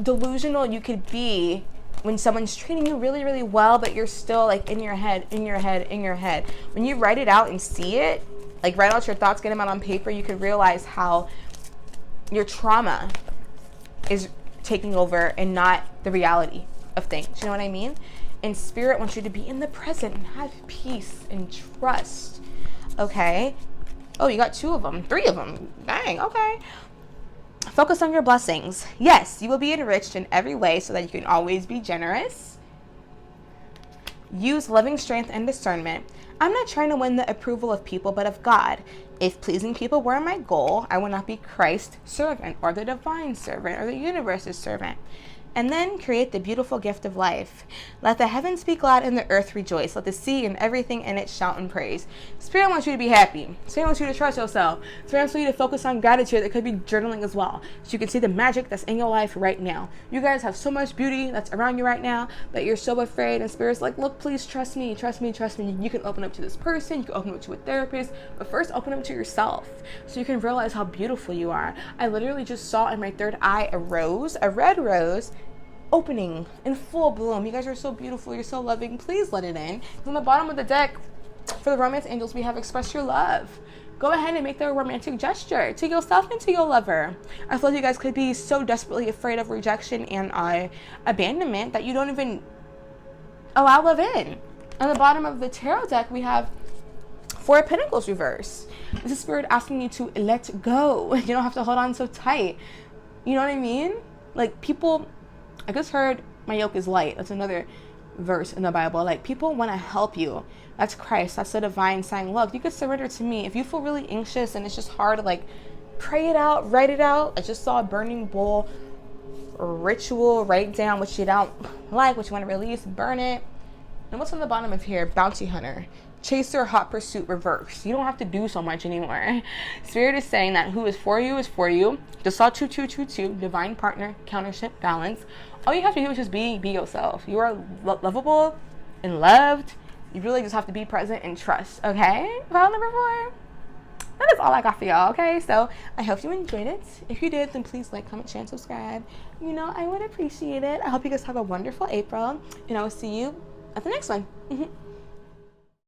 delusional you could be when someone's treating you really, really well, but you're still like in your head. When you write it out and see it, like write out your thoughts, get them out on paper, you can realize how your trauma is taking over and not the reality of things. You know what I mean? And Spirit wants you to be in the present and have peace and trust. Okay? Oh, you got 2 of them, 3 of them. Dang, okay. Focus on your blessings. Yes, you will be enriched in every way so that you can always be generous. Use loving strength and discernment. I'm not trying to win the approval of people, but of God. If pleasing people were my goal, I would not be Christ's servant or the divine servant or the universe's servant. And then create the beautiful gift of life. Let the heavens be glad and the earth rejoice. Let the sea and everything in it shout and praise. Spirit wants you to be happy. Spirit wants you to trust yourself. Spirit wants you to focus on gratitude. That could be journaling as well, so you can see the magic that's in your life right now. You guys have so much beauty that's around you right now, but you're so afraid, and Spirit's like, look, please trust me, trust me, trust me. You can open up to this person, you can open up to a therapist, but first open up to yourself so you can realize how beautiful you are. I literally just saw in my third eye a rose, a red rose, opening in full bloom. You guys are so beautiful, you're so loving. Please let it in. On the bottom of the deck for the romance angels, we have express your love. go ahead and make the romantic gesture to yourself and to your lover. I feel like you guys could be so desperately afraid of rejection and abandonment that you don't even allow love in. On the bottom of the tarot deck, we have Four of Pentacles reverse. This is Spirit asking you to let go. You don't have to hold on so tight. You know what I mean? Like, people, I just heard my yoke is light. That's another verse in the Bible. Like, people want to help you. That's Christ. That's the divine saying, look, you could surrender to me. If you feel really anxious and it's just hard to like pray it out, write it out. I just saw a burning bowl ritual. Write down what you don't like, what you want to release, burn it. And what's on the bottom of here? Bounty hunter. Chaser, hot pursuit, reverse. You don't have to do so much anymore. Spirit is saying that who is for you is for you. Just saw 2222, divine partner, countership, balance. All you have to do is just be yourself. You are lovable and loved. You really just have to be present and trust, okay? File number 4. That is all I got for y'all, okay? So I hope you enjoyed it. If you did, then please like, comment, share, and subscribe. You know, I would appreciate it. I hope you guys have a wonderful April, and I will see you at the next one.